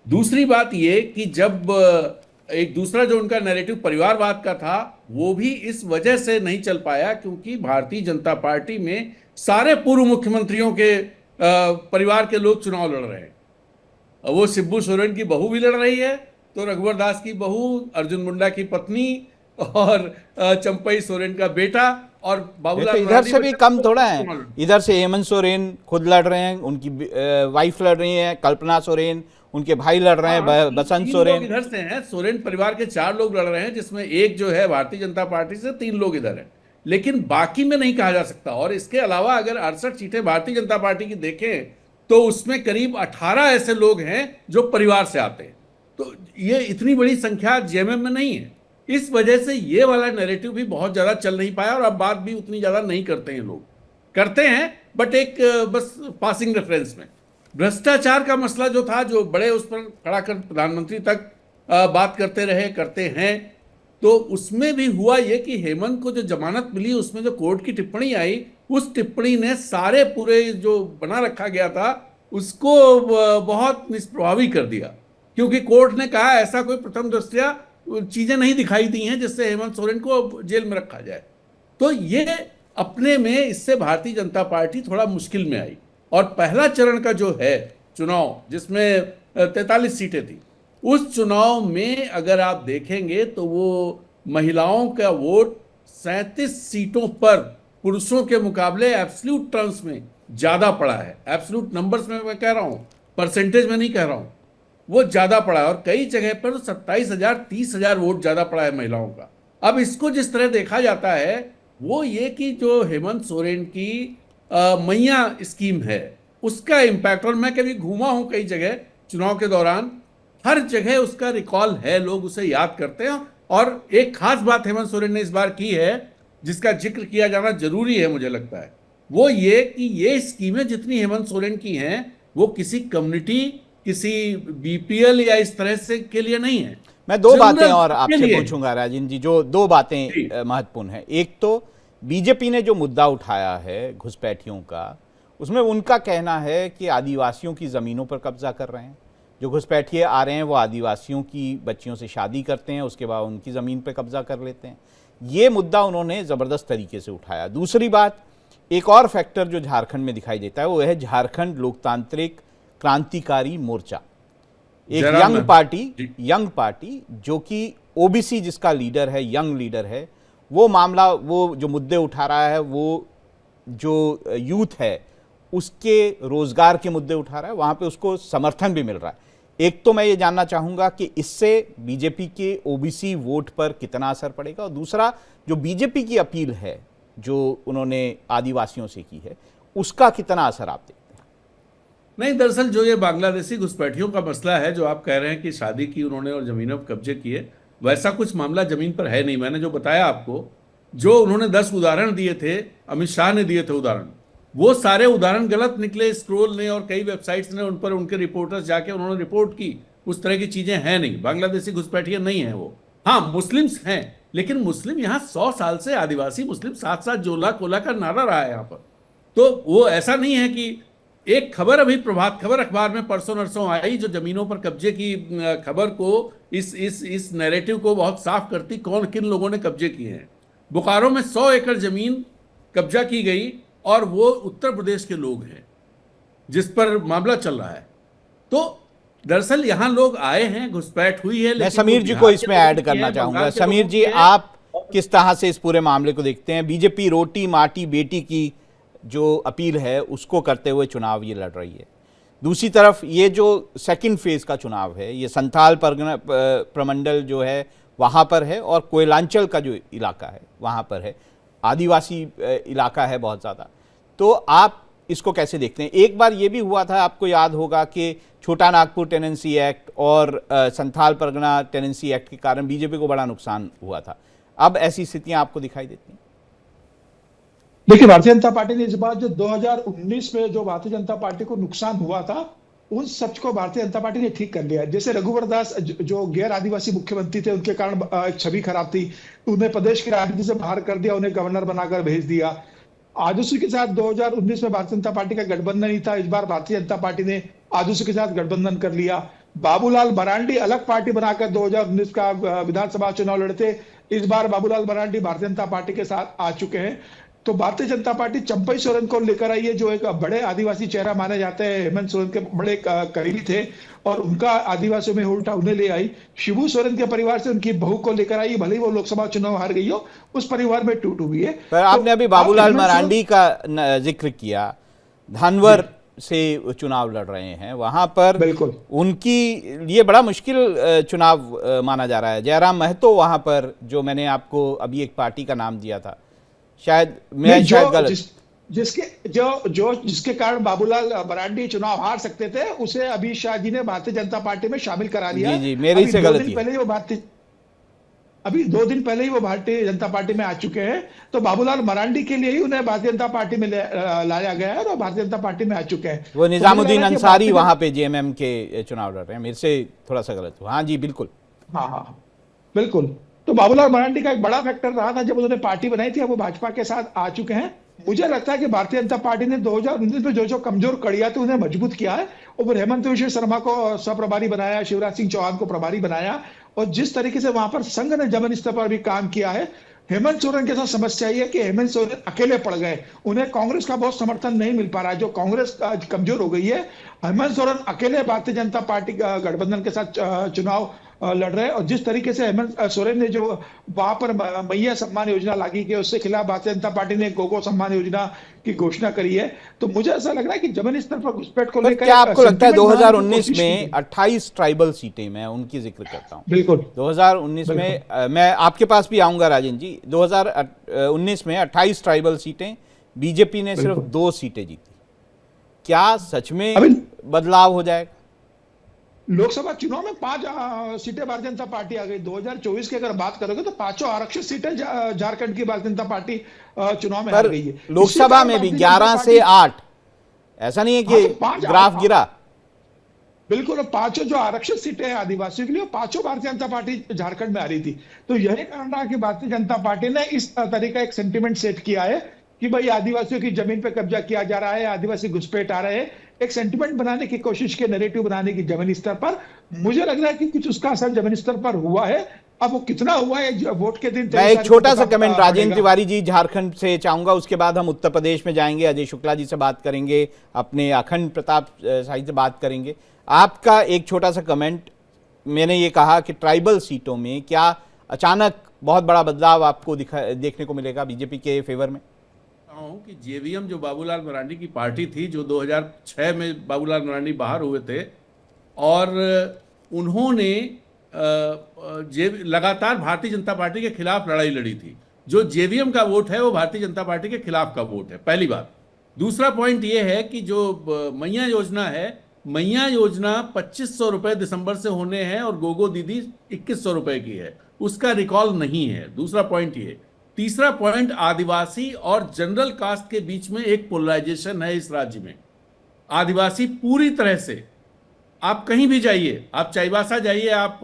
दूसरी बात ये कि जब एक दूसरा जो उनका नैरेटिव परिवारवाद का था, वो भी इस वजह से नहीं चल पाया क्योंकि भारतीय जनता पार्टी में सारे पूर्व मुख्यमंत्रियों के परिवार के लोग चुनाव लड़ रहे हैं। वो शिबू सोरेन की बहू भी लड़ रही है, तो रघुवर दास की बहू, अर्जुन मुंडा की पत्नी और चंपई सोरेन का बेटा और बाबूलाल इधर से भी कम थोड़ा है। इधर से हेमंत सोरेन खुद लड़ रहे हैं, उनकी वाइफ लड़ रही है, कल्पना सोरेन, उनके भाई लड़ रहे हैं, बसंत सोरेन। इधर से हैं, सोरेन परिवार के 4 लोग लड़ रहे हैं, जिसमें एक जो है भारतीय जनता पार्टी से, 3 लोग इधर हैं, लेकिन बाकी में नहीं कहा जा सकता। और इसके अलावा अगर 68 सीटें भारतीय जनता पार्टी की देखें तो उसमें करीब 18 ऐसे लोग हैं जो परिवार से आते हैं। तो ये इतनी बड़ी संख्या जेएमएम में नहीं है। इस वजह से ये वाला नैरेटिव भी बहुत ज्यादा चल नहीं पाया और अब बात भी उतनी ज्यादा नहीं करते हैं लोग, करते हैं बट एक बस पासिंग रेफरेंस में। भ्रष्टाचार का मसला जो था, जो बड़े उस पर खड़ा कर प्रधानमंत्री तक बात करते हैं, तो उसमें भी हुआ ये कि हेमंत को जो जमानत मिली उसमें जो कोर्ट की टिप्पणी आई, उस टिप्पणी ने सारे पूरे जो बना रखा गया था उसको बहुत निष्प्रभावी कर दिया, क्योंकि कोर्ट ने कहा ऐसा कोई प्रथम दृष्टया चीजें नहीं दिखाई दी हैं जिससे हेमंत सोरेन को जेल में रखा जाए। तो ये अपने में इससे भारतीय जनता पार्टी थोड़ा मुश्किल में आई। और पहला चरण का जो है चुनाव जिसमें 43 सीटें थी, उस चुनाव में अगर आप देखेंगे तो वो महिलाओं का वोट 37 सीटों पर पुरुषों के मुकाबले एब्सोल्यूट टर्म्स में ज्यादा पड़ा है। एब्सोल्यूट नंबर्स में मैं कह रहा हूं, परसेंटेज में नहीं कह रहा हूं, वो ज्यादा पड़ा है। और कई जगह पर 27,000 30,000 वोट ज्यादा पड़ा है महिलाओं का। अब इसको जिस तरह देखा जाता है वो ये कि जो हेमंत सोरेन की मैया स्कीम है उसका इम्पैक्ट, और मैं कभी घूमा हूं कई जगह चुनाव के दौरान, हर जगह उसका रिकॉल है, लोग उसे याद करते हैं। और एक खास बात हेमंत सोरेन ने इस बार की है जिसका जिक्र किया जाना जरूरी है मुझे लगता है, वो ये कि ये स्कीमें जितनी हेमंत सोरेन की हैं वो किसी कम्युनिटी, किसी बीपीएल या इस तरह से के लिए नहीं है। मैं दो बातें और आपसे पूछूंगा राजन जी, जो दो बातें महत्वपूर्ण हैं। एक तो बीजेपी ने जो मुद्दा उठाया है घुसपैठियों का, उसमें उनका कहना है कि आदिवासियों की ज़मीनों पर कब्जा कर रहे हैं। जो घुसपैठिए आ रहे हैं वो आदिवासियों की बच्चियों से शादी करते हैं, उसके बाद उनकी ज़मीन पर कब्जा कर लेते हैं। ये मुद्दा उन्होंने ज़बरदस्त तरीके से उठाया। दूसरी बात, एक और फैक्टर जो झारखंड में दिखाई देता है वो है झारखंड लोकतांत्रिक क्रांतिकारी मोर्चा, एक यंग पार्टी जो कि ओबीसी जिसका लीडर है, यंग लीडर है, वो मामला, वो जो मुद्दे उठा रहा है, वो जो यूथ है उसके रोजगार के मुद्दे उठा रहा है, वहां पे उसको समर्थन भी मिल रहा है। एक तो मैं ये जानना चाहूंगा कि इससे बीजेपी के ओबीसी वोट पर कितना असर पड़ेगा, और दूसरा जो बीजेपी की अपील है जो उन्होंने आदिवासियों से की है उसका कितना असर आप देखते हैं? नहीं, दरअसल जो ये बांग्लादेशी घुसपैठियों का मसला है जो आप कह रहे हैं कि शादी की उन्होंने और जमीनों पर कब्जे किए, वैसा कुछ मामला जमीन पर है नहीं। मैंने जो बताया आपको, जो उन्होंने 10 उदाहरण दिए थे, अमित शाह ने दिए थे उदाहरण, वो सारे उदाहरण गलत निकले। स्क्रोल ने और कई वेबसाइट्स ने उन पर, उनके रिपोर्टर्स जाके उन्होंने रिपोर्ट की, उस तरह की चीजें हैं नहीं। बांग्लादेशी घुसपैठियां नहीं है वो। हाँ, मुस्लिम्स हैं, लेकिन मुस्लिम यहाँ 100 साल से आदिवासी मुस्लिम साथ साथ जोला कोला का नारा रहा है यहाँ पर। तो वो ऐसा नहीं है कि एक खबर अभी प्रभात खबर अखबार में परसों नरसों आई जो जमीनों पर कब्जे की खबर को, इस नैरेटिव को बहुत साफ करती, कौन किन लोगों ने कब्जे किए हैं। बोकारो में 100 एकड़ जमीन कब्जा की गई और वो उत्तर प्रदेश के लोग हैं जिस पर मामला चल रहा है। तो दरअसल यहाँ लोग आए हैं, घुसपैठ हुई है। मैं समीर जी को इसमें ऐड करना चाहूंगा। समीर जी, आप किस तरह से इस पूरे मामले को देखते हैं? बीजेपी रोटी माटी बेटी की जो अपील है उसको करते हुए चुनाव ये लड़ रही है, दूसरी तरफ ये जो सेकंड फेज का चुनाव है ये संथाल परगना प्रमंडल जो है वहाँ पर है, और कोयलांचल का जो इलाका है वहाँ पर है, आदिवासी इलाका है बहुत ज़्यादा। तो आप इसको कैसे देखते हैं? एक बार ये भी हुआ था, आपको याद होगा कि छोटा नागपुर टेनेंसी एक्ट और संथाल परगना टेनेंसी एक्ट के कारण बीजेपी को बड़ा नुकसान हुआ था। अब ऐसी स्थितियां आपको दिखाई देती हैं? देखिए, भारतीय जनता पार्टी ने इस बार जो 2019 में जो भारतीय जनता पार्टी को नुकसान हुआ था उन सच को भारतीय जनता पार्टी ने ठीक कर लिया। जैसे रघुवर दास जो गैर आदिवासी मुख्यमंत्री थे, उनके कारण एक छवि खराब थी, उन्हें प्रदेश की राजनीति से बाहर कर दिया, उन्हें गवर्नर बनाकर भेज दिया। आजसू के साथ 2019 में भारतीय जनता पार्टी का गठबंधन ही था, इस बार भारतीय जनता पार्टी ने आजसू के साथ गठबंधन कर लिया। बाबूलाल मरांडी अलग पार्टी बनाकर 2019 का विधानसभा चुनाव लड़ते, इस बार बाबूलाल मरांडी भारतीय जनता पार्टी के साथ आ चुके हैं। तो भारतीय जनता पार्टी चंपई सोरेन को लेकर आई है, जो एक बड़े आदिवासी चेहरा माने जाते हैं, हेमंत सोरेन के बड़े करीबी थे, और उनका आदिवासियों में उल्टा उन्हें ले आई। शिबू सोरेन के परिवार से उनकी बहू को लेकर आई, भले ही वो लोकसभा चुनाव हार गई हो, उस परिवार में टूट हुई है। पर आपने अभी बाबूलाल मरांडी का जिक्र किया, धानवर से चुनाव लड़ रहे हैं, वहां पर बिल्कुल उनकी ये बड़ा मुश्किल चुनाव माना जा रहा है। जयराम महतो वहां पर, जो मैंने आपको अभी एक पार्टी का नाम दिया था, शायद मैं शायद गलत, जिसके कारण बाबूलाल मरांडी चुनाव हार सकते थे, उसे अभी शाह जी ने भारतीय जनता पार्टी में शामिल करा लिया। जी, मेरी से गलती है। पहले वो भारतीय अभी 2 दिन पहले ही वो भारतीय जनता पार्टी में आ चुके हैं। तो बाबूलाल मरांडी के लिए ही उन्हें भारतीय जनता पार्टी में लाया गया है और भारतीय जनता पार्टी में आ चुके हैं। वो निजामुद्दीन अंसारी वहां पे जेएमएम के चुनाव लड़ रहे हैं, मेरे से थोड़ा सा गलत हुआ। हाँ जी बिल्कुल। हाँ बिल्कुल। तो बाबूलाल मरांडी का एक बड़ा फैक्टर रहा था जब उन्होंने पार्टी बनाई थी, अब वो भाजपा के साथ आ चुके हैं। मुझे लगता है कि भारतीय जनता पार्टी ने 2019 में जो कमजोर कड़ियां थी उन्हें मजबूत किया है। और हेमंत विश्व शर्मा को सह-प्रभारी बनाया, शिवराज सिंह चौहान को प्रभारी बनाया, और जिस तरीके से वहां पर संघ ने जमीन स्तर पर भी काम किया है। हेमंत सोरेन के साथ समस्या ये है कि हेमंत सोरेन अकेले पड़ गए, उन्हें कांग्रेस का बहुत समर्थन नहीं मिल पा रहा है। जो कांग्रेस कमजोर हो गई है, हेमंत सोरेन अकेले भारतीय जनता पार्टी गठबंधन के साथ चुनाव लड़ रहे हैं। और जिस तरीके से हेमंत सोरेन ने जो वहां पर मैया सम्मान योजना लागू की, उससे खिलाफ भारतीय जनता पार्टी ने गोगो सम्मान योजना की घोषणा करी है। तो मुझे ऐसा लग रहा है कि जमीनी स्तर पर घुसपैठ को लेकर क्या आपको लगता है 2019 में 28 ट्राइबल सीटें, मैं उनकी जिक्र करता हूं, बिल्कुल 2019 में मैं आपके पास भी आऊंगा राजन जी, 2019 में 28 ट्राइबल सीटें, बीजेपी ने सिर्फ 2 सीटें जीती। क्या सच में बदलाव हो जाएगा? लोकसभा चुनाव में 5 सीटें भारतीय जनता पार्टी आ गई। 2024 की अगर बात करोगे तो 5 आरक्षित सीटें झारखंड की भारतीय जनता पार्टी चुनाव में आ गई है। लोकसभा में भी 11 से 8, ऐसा नहीं है कि ग्राफ गिरा। बिल्कुल, 5 जो आरक्षित सीटें हैं आदिवासियों के लिए, 5 भारतीय जनता पार्टी झारखंड में आ रही थी। तो यही कारण रहा कि भारतीय जनता पार्टी ने इस तरह का एक सेंटिमेंट सेट किया है कि भाई आदिवासियों की जमीन पे कब्जा किया जा रहा है, आदिवासी घुसपैठ आ रहे हैं। एक सेंटिमेंट बनाने की कोशिश की, नैरेटिव बनाने की जमीनी स्तर पर। मुझे लग रहा है कि कुछ उसका असर जमीनी स्तर पर हुआ है। अब वो कितना हुआ है वोट के दिन। मैं एक छोटा सा कमेंट राजेंद्र तिवारी जी झारखंड से चाहूंगा, उसके बाद हम उत्तर प्रदेश में जाएंगे, अजय शुक्ला जी से बात करेंगे, अपने अखंड प्रताप शाही से बात करेंगे। आपका एक छोटा सा कमेंट। मैंने ये कहा कि ट्राइबल सीटों में क्या अचानक बहुत बड़ा बदलाव आपको देखने को मिलेगा बीजेपी के फेवर में? कि जेवीएम जो बाबूलाल मरांडी की पार्टी थी, जो 2006 में बाबूलाल मरांडी बाहर हुए थे, और उन्होंने लगातार भारतीय जनता पार्टी के खिलाफ लड़ाई लड़ी थी। जो जेवीएम का वोट है वो भारतीय जनता पार्टी के खिलाफ का वोट है, पहली बात। दूसरा पॉइंट ये है कि जो मैया योजना है, मैया योजना 2500 रुपए दिसंबर से होने हैं और गोगो दीदी 2100 रुपए की है, उसका रिकॉल नहीं है। दूसरा पॉइंट ये। तीसरा पॉइंट, आदिवासी और जनरल कास्ट के बीच में एक पोलराइजेशन है इस राज्य में। आदिवासी पूरी तरह से, आप कहीं भी जाइए, आप चाईबासा जाइए, आप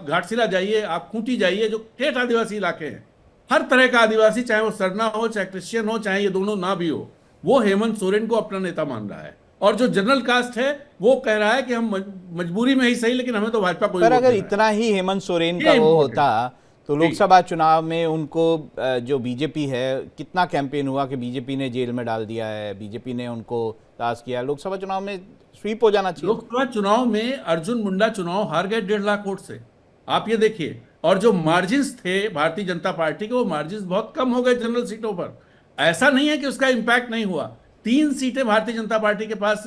घाटशिला जाइए, आप खूंटी जाइए, जो ठेठ आदिवासी इलाके हैं, हर तरह का आदिवासी, चाहे वो सरना हो, चाहे क्रिश्चियन हो, चाहे ये दोनों ना भी हो, वो हेमंत सोरेन को अपना नेता मान रहा है। और जो जनरल कास्ट है वो कह रहा है कि हम मजबूरी में ही सही, लेकिन हमें तो भाजपा को। पर अगर इतना ही हेमंत सोरेन का वो होता तो लोकसभा चुनाव में उनको, जो बीजेपी है, कितना कैंपेन हुआ कि बीजेपी ने जेल में डाल दिया है, बीजेपी ने उनको ताश किया। लोकसभा चुनाव में स्वीप हो जाना चाहिए। लोकसभा चुनाव में अर्जुन मुंडा चुनाव हार गए 1.5 लाख वोट से, आप ये देखिए। और जो मार्जिन्स थे भारतीय जनता पार्टी के, वो मार्जिन्स बहुत कम हो गए जनरल सीटों पर। ऐसा नहीं है कि उसका इंपैक्ट नहीं हुआ। 3 सीटें भारतीय जनता पार्टी के पास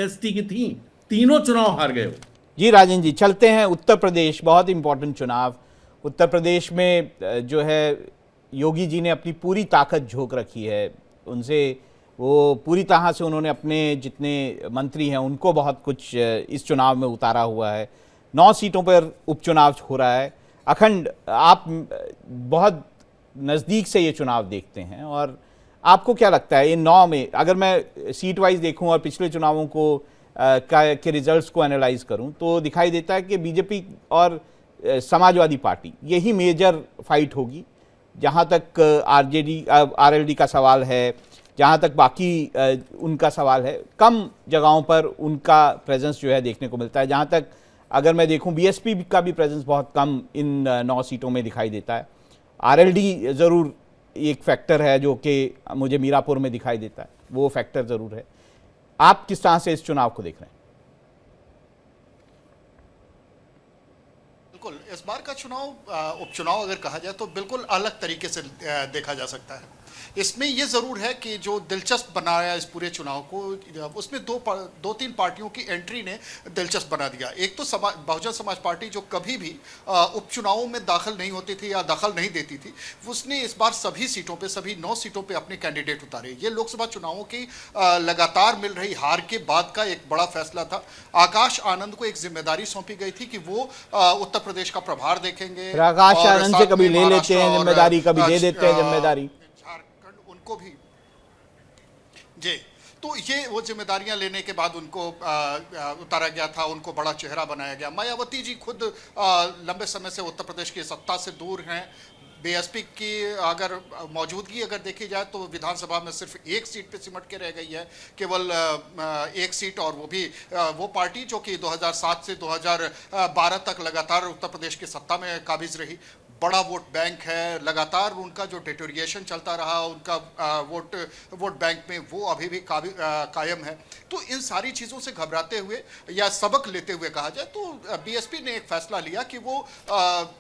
ST की थी, तीनों चुनाव हार गए। जी राजेंद्र जी, चलते हैं उत्तर प्रदेश, बहुत इंपॉर्टेंट चुनाव। उत्तर प्रदेश में जो है योगी जी ने अपनी पूरी ताकत झोंक रखी है, उनसे वो पूरी तरह से उन्होंने अपने जितने मंत्री हैं उनको बहुत कुछ इस चुनाव में उतारा हुआ है। 9 सीटों पर उपचुनाव हो रहा है। अखंड, आप बहुत नज़दीक से ये चुनाव देखते हैं, और आपको क्या लगता है इन 9 में, अगर मैं सीट वाइज देखूं और पिछले चुनावों को के रिजल्ट्स को एनालाइज करूं, तो दिखाई देता है कि बीजेपी और समाजवादी पार्टी यही मेजर फाइट होगी। जहां तक RLD का सवाल है, जहां तक बाकी उनका सवाल है, कम जगहों पर उनका प्रेजेंस जो है देखने को मिलता है। जहां तक अगर मैं देखूं, BSP का भी प्रेजेंस बहुत कम इन 9 सीटों में दिखाई देता है। RLD ज़रूर एक फैक्टर है जो कि मुझे मीरापुर में दिखाई देता है, वो फैक्टर ज़रूर है। आप किस तरह से इस चुनाव को देख रहे हैं? बिल्कुल, इस बार का चुनाव उपचुनाव अगर कहा जाए तो बिल्कुल अलग तरीके से देखा जा सकता है। इसमें ये ज़रूर है कि जो दिलचस्प बनाया इस पूरे चुनाव को, उसमें दो तीन पार्टियों की एंट्री ने दिलचस्प बना दिया। एक तो बहुजन समाज पार्टी जो कभी भी उपचुनावों में दाखिल नहीं होती थी या दखल नहीं देती थी, उसने इस बार सभी सीटों पे, सभी 9 सीटों पे अपने कैंडिडेट उतारे। ये लोकसभा चुनावों की लगातार मिल रही हार के बाद का एक बड़ा फैसला था। आकाश आनंद को एक जिम्मेदारी सौंपी गई थी कि वो उत्तर प्रदेश का प्रभार देखेंगे। आकाश आनंद से कभी ले लेते हैं जिम्मेदारी, कभी दे देते हैं जिम्मेदारी। उनको भी जी, तो ये वो जिम्मेदारियां लेने के बाद उनको उतारा गया था, उनको बड़ा चेहरा बनाया गया। मायावती जी खुद लंबे समय से उत्तर प्रदेश की सत्ता से दूर हैं। बीएसपी की अगर मौजूदगी अगर देखी जाए तो विधानसभा में सिर्फ एक सीट पे सिमट के रह गई है, केवल एक सीट, और वो भी वो पार्टी जो कि 2007 से 2012 तक लगातार उत्तर प्रदेश की सत्ता में काबिज रही। बड़ा वोट बैंक है, लगातार उनका जो डिटोरिएशन चलता रहा उनका वोट बैंक में, वो अभी भी कायम है। तो इन सारी चीज़ों से घबराते हुए या सबक लेते हुए कहा जाए तो बीएसपी ने एक फैसला लिया कि वो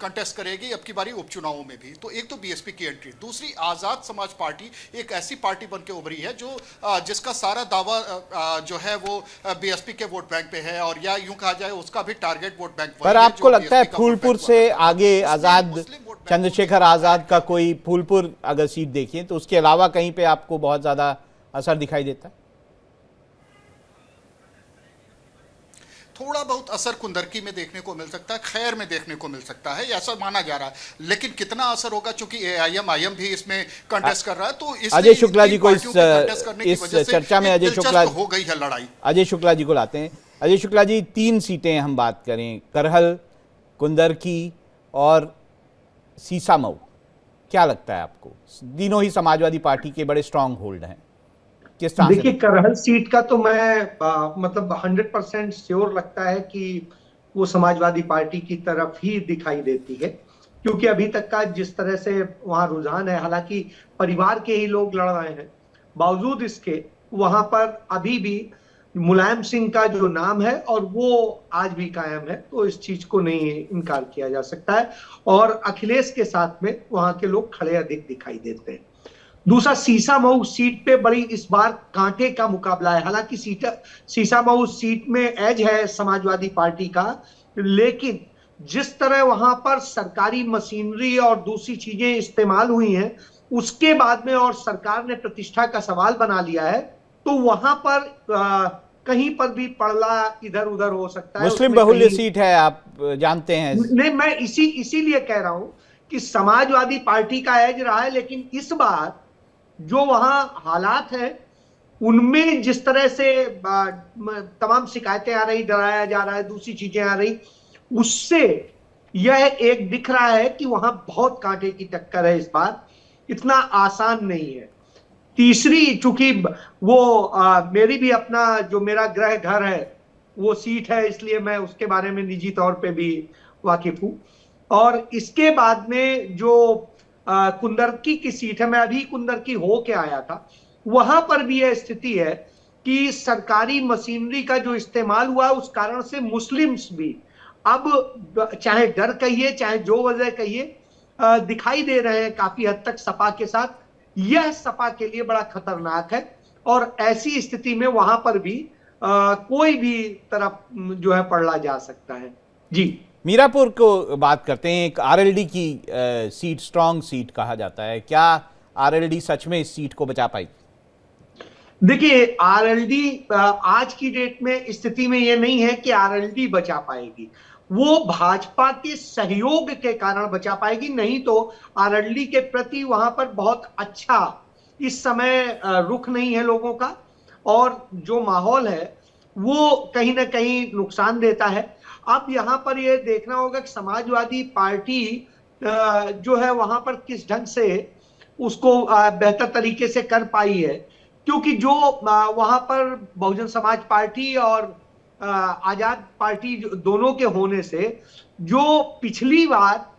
कंटेस्ट करेगी अब की बारी उपचुनावों में भी। तो एक तो बीएसपी की एंट्री, दूसरी आज़ाद समाज पार्टी एक ऐसी पार्टी बन के उभरी है जो जिसका सारा दावा जो है वो बीएसपी के वोट बैंक पे है, और या यूं कहा जाए उसका भी टारगेट वोट बैंक पर आपको लगता है फूलपुर से आगे आजाद, चंद्रशेखर आजाद का कोई फूलपुर अगर सीट देखिए तो उसके अलावा कहीं पे आपको बहुत ज्यादा असर दिखाई देता है? थोड़ा बहुत असर कुंदरकी में देखने को मिल सकता है, खैर में देखने को मिल सकता है, ऐसा माना जा रहा है। लेकिन कितना असर होगा, चूंकि एआईएम भी इसमें कंटेस्ट कर रहा है, तो अजय शुक्ला जी को इस चर्चा में अजय शुक्ला हो गई है लड़ाई। अजय शुक्ला जी को लाते हैं। अजय शुक्ला जी, 3 सीटें हम बात करें, करहल, कुंदरकी और सीसामऊ, क्या लगता है आपको? तीनों ही समाजवादी पार्टी के बड़े स्ट्रांग होल्ड हैं, किस तरह? देखिए, करहल सीट का तो मैं मतलब 100% श्योर लगता है कि वो समाजवादी पार्टी की तरफ ही दिखाई देती है, क्योंकि अभी तक का जिस तरह से वहां रुझान है, हालांकि परिवार के ही लोग लड़ रहे हैं, बावजूद इसके वहां पर अभी भी मुलायम सिंह का जो नाम है और वो आज भी कायम है, तो इस चीज को नहीं इनकार किया जा सकता है। और अखिलेश के साथ में वहां के लोग खड़े अधिक दिखाई देते हैं। दूसरा, सीसामऊ सीट पे बड़ी इस बार कांटे का मुकाबला है। हालांकि सीसामऊ सीट में एज है समाजवादी पार्टी का, लेकिन जिस तरह वहां पर सरकारी मशीनरी और दूसरी चीजें इस्तेमाल हुई हैं, उसके बाद में और सरकार ने प्रतिष्ठा का सवाल बना लिया है, तो वहां पर कहीं पर भी पड़ला इधर उधर हो सकता है। मुस्लिम बहुल्य सीट है, आप जानते हैं। नहीं, मैं इसीलिए कह रहा हूं कि समाजवादी पार्टी का एज रहा है, लेकिन इस बार जो वहां हालात है उनमें जिस तरह से तमाम शिकायतें आ रही, डराया जा रहा है, दूसरी चीजें आ रही, उससे यह एक दिख रहा है कि वहां बहुत कांटे की टक्कर है। इस बार इतना आसान नहीं है। तीसरी, चूंकि वो मेरी भी अपना जो मेरा गृह घर है वो सीट है, इसलिए मैं उसके बारे में निजी तौर पे भी वाकिफ हूं। और इसके बाद में जो कुंदरकी की सीट है, मैं अभी कुंदरकी हो के आया था, वहां पर भी यह स्थिति है कि सरकारी मशीनरी का जो इस्तेमाल हुआ उस कारण से मुस्लिम्स भी अब चाहे डर कहिए चाहे जो वजह कहिए दिखाई दे रहे हैं काफी हद तक सपा के साथ। यह सपा के लिए बड़ा खतरनाक है, और ऐसी स्थिति में वहां पर भी कोई भी तरफ जो है पड़ला जा सकता है। जी, मीरापुर को बात करते हैं। एक आरएलडी की सीट, स्ट्रांग सीट कहा जाता है, क्या आरएलडी सच में इस सीट को बचा पाई? देखिए, आरएलडी आज की डेट में स्थिति में यह नहीं है कि आरएलडी बचा पाएगी, वो भाजपा के सहयोग के कारण बचा पाएगी, नहीं तो आरएलडी के प्रति वहां पर बहुत अच्छा इस समय रुख नहीं है लोगों का, और जो माहौल है वो कहीं ना कहीं नुकसान देता है। अब यहाँ पर ये देखना होगा कि समाजवादी पार्टी जो है वहां पर किस ढंग से उसको बेहतर तरीके से कर पाई है, क्योंकि जो वहां पर बहुजन समाज पार्टी और आजाद पार्टी दोनों के होने से जो पिछली बार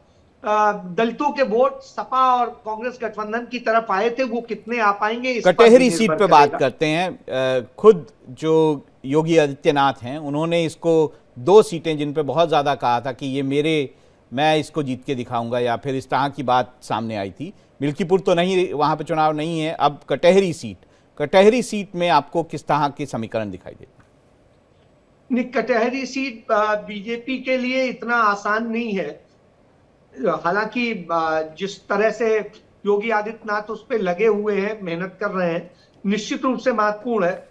दलितों के वोट सपा और कांग्रेस गठबंधन की तरफ आए थे, वो कितने आ पाएंगे? कटेहरी सीट पे बात करते हैं। खुद जो योगी आदित्यनाथ हैं, उन्होंने इसको 2 सीटें जिन पे बहुत ज्यादा कहा था कि ये मेरे मैं इसको जीत के दिखाऊंगा, या फिर इस तरह की बात सामने आई थी। मिल्कीपुर तो नहीं, वहाँ पे चुनाव नहीं है। अब कटहरी सीट में आपको किस तरह के समीकरण दिखाई देते हैं? नहीं, कटहरी सीट बीजेपी के लिए इतना आसान नहीं है। हालांकि जिस तरह से योगी आदित्यनाथ उस पर लगे हुए हैं, मेहनत कर रहे हैं, निश्चित रूप से महत्वपूर्ण है।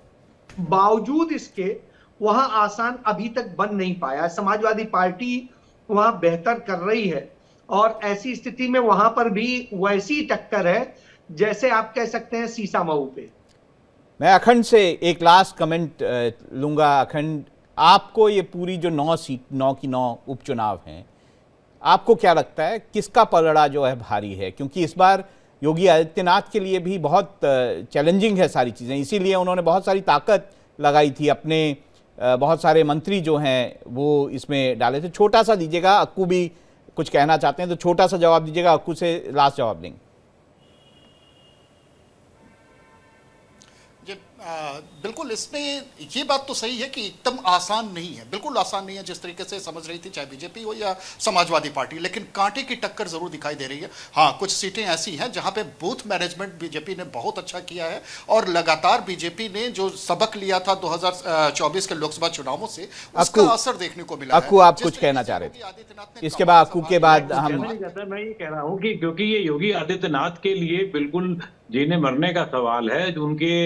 बावजूद इसके वहां आसान अभी तक बन नहीं पाया। समाजवादी पार्टी वहां बेहतर कर रही है और ऐसी स्थिति में वहां पर भी वैसी टक्कर है जैसे आप कह सकते हैं सीसा मऊ पे। मैं अखंड से एक लास्ट कमेंट लूंगा। अखंड, आपको ये पूरी जो 9 की 9 उपचुनाव हैं, आपको क्या लगता है किसका पलड़ा जो है भारी है? क्योंकि इस बार योगी आदित्यनाथ के लिए भी बहुत चैलेंजिंग है सारी चीज़ें, इसीलिए उन्होंने बहुत सारी ताकत लगाई थी, अपने बहुत सारे मंत्री जो हैं वो इसमें डाले थे। छोटा सा दीजिएगा, अक्कू भी कुछ कहना चाहते हैं तो छोटा सा जवाब दीजिएगा, अक्कू से लास्ट जवाब देंगे। बिल्कुल, इसमें ये बात तो सही है कि एकदम आसान नहीं है, बिल्कुल आसान नहीं है जिस तरीके से समझ रही थी चाहे बीजेपी हो या समाजवादी पार्टी, लेकिन कांटे की टक्कर जरूर दिखाई दे रही है। हाँ, कुछ सीटें ऐसी हैं जहां पे बूथ मैनेजमेंट बीजेपी ने बहुत अच्छा किया है और लगातार बीजेपी ने जो सबक लिया था 2024 के लोकसभा चुनावों से, उसका असर देखने को मिला। अक्कू, आप कुछ कहना चाह रहे थे? इसके बाद अक्कू के बाद मैं ये कह रहा हूँ कि क्योंकि ये योगी आदित्यनाथ के लिए बिल्कुल जीने मरने का सवाल है, जो उनके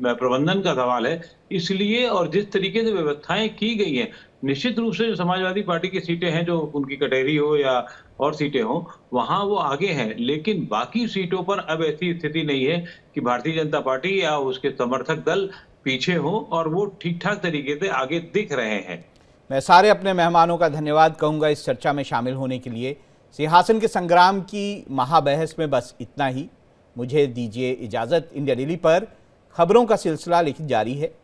प्रबंधन का सवाल है, इसलिए और जिस तरीके से व्यवस्थाएं की गई हैं, निश्चित रूप से जो समाजवादी पार्टी की सीटें हैं, जो उनकी कटहरी हो या और सीटें हो, वहां वो आगे हैं। लेकिन बाकी सीटों पर अब ऐसी स्थिति नहीं है कि भारतीय जनता पार्टी या उसके समर्थक दल पीछे हो और वो ठीक ठाक तरीके से आगे दिख रहे हैं। मैं सारे अपने मेहमानों का धन्यवाद कहूंगा इस चर्चा में शामिल होने के लिए। सिंहासन के संग्राम की महाबहस में बस इतना ही। मुझे दीजिए इजाज़त। इंडिया डेली पर खबरों का सिलसिला लेकिन जारी है।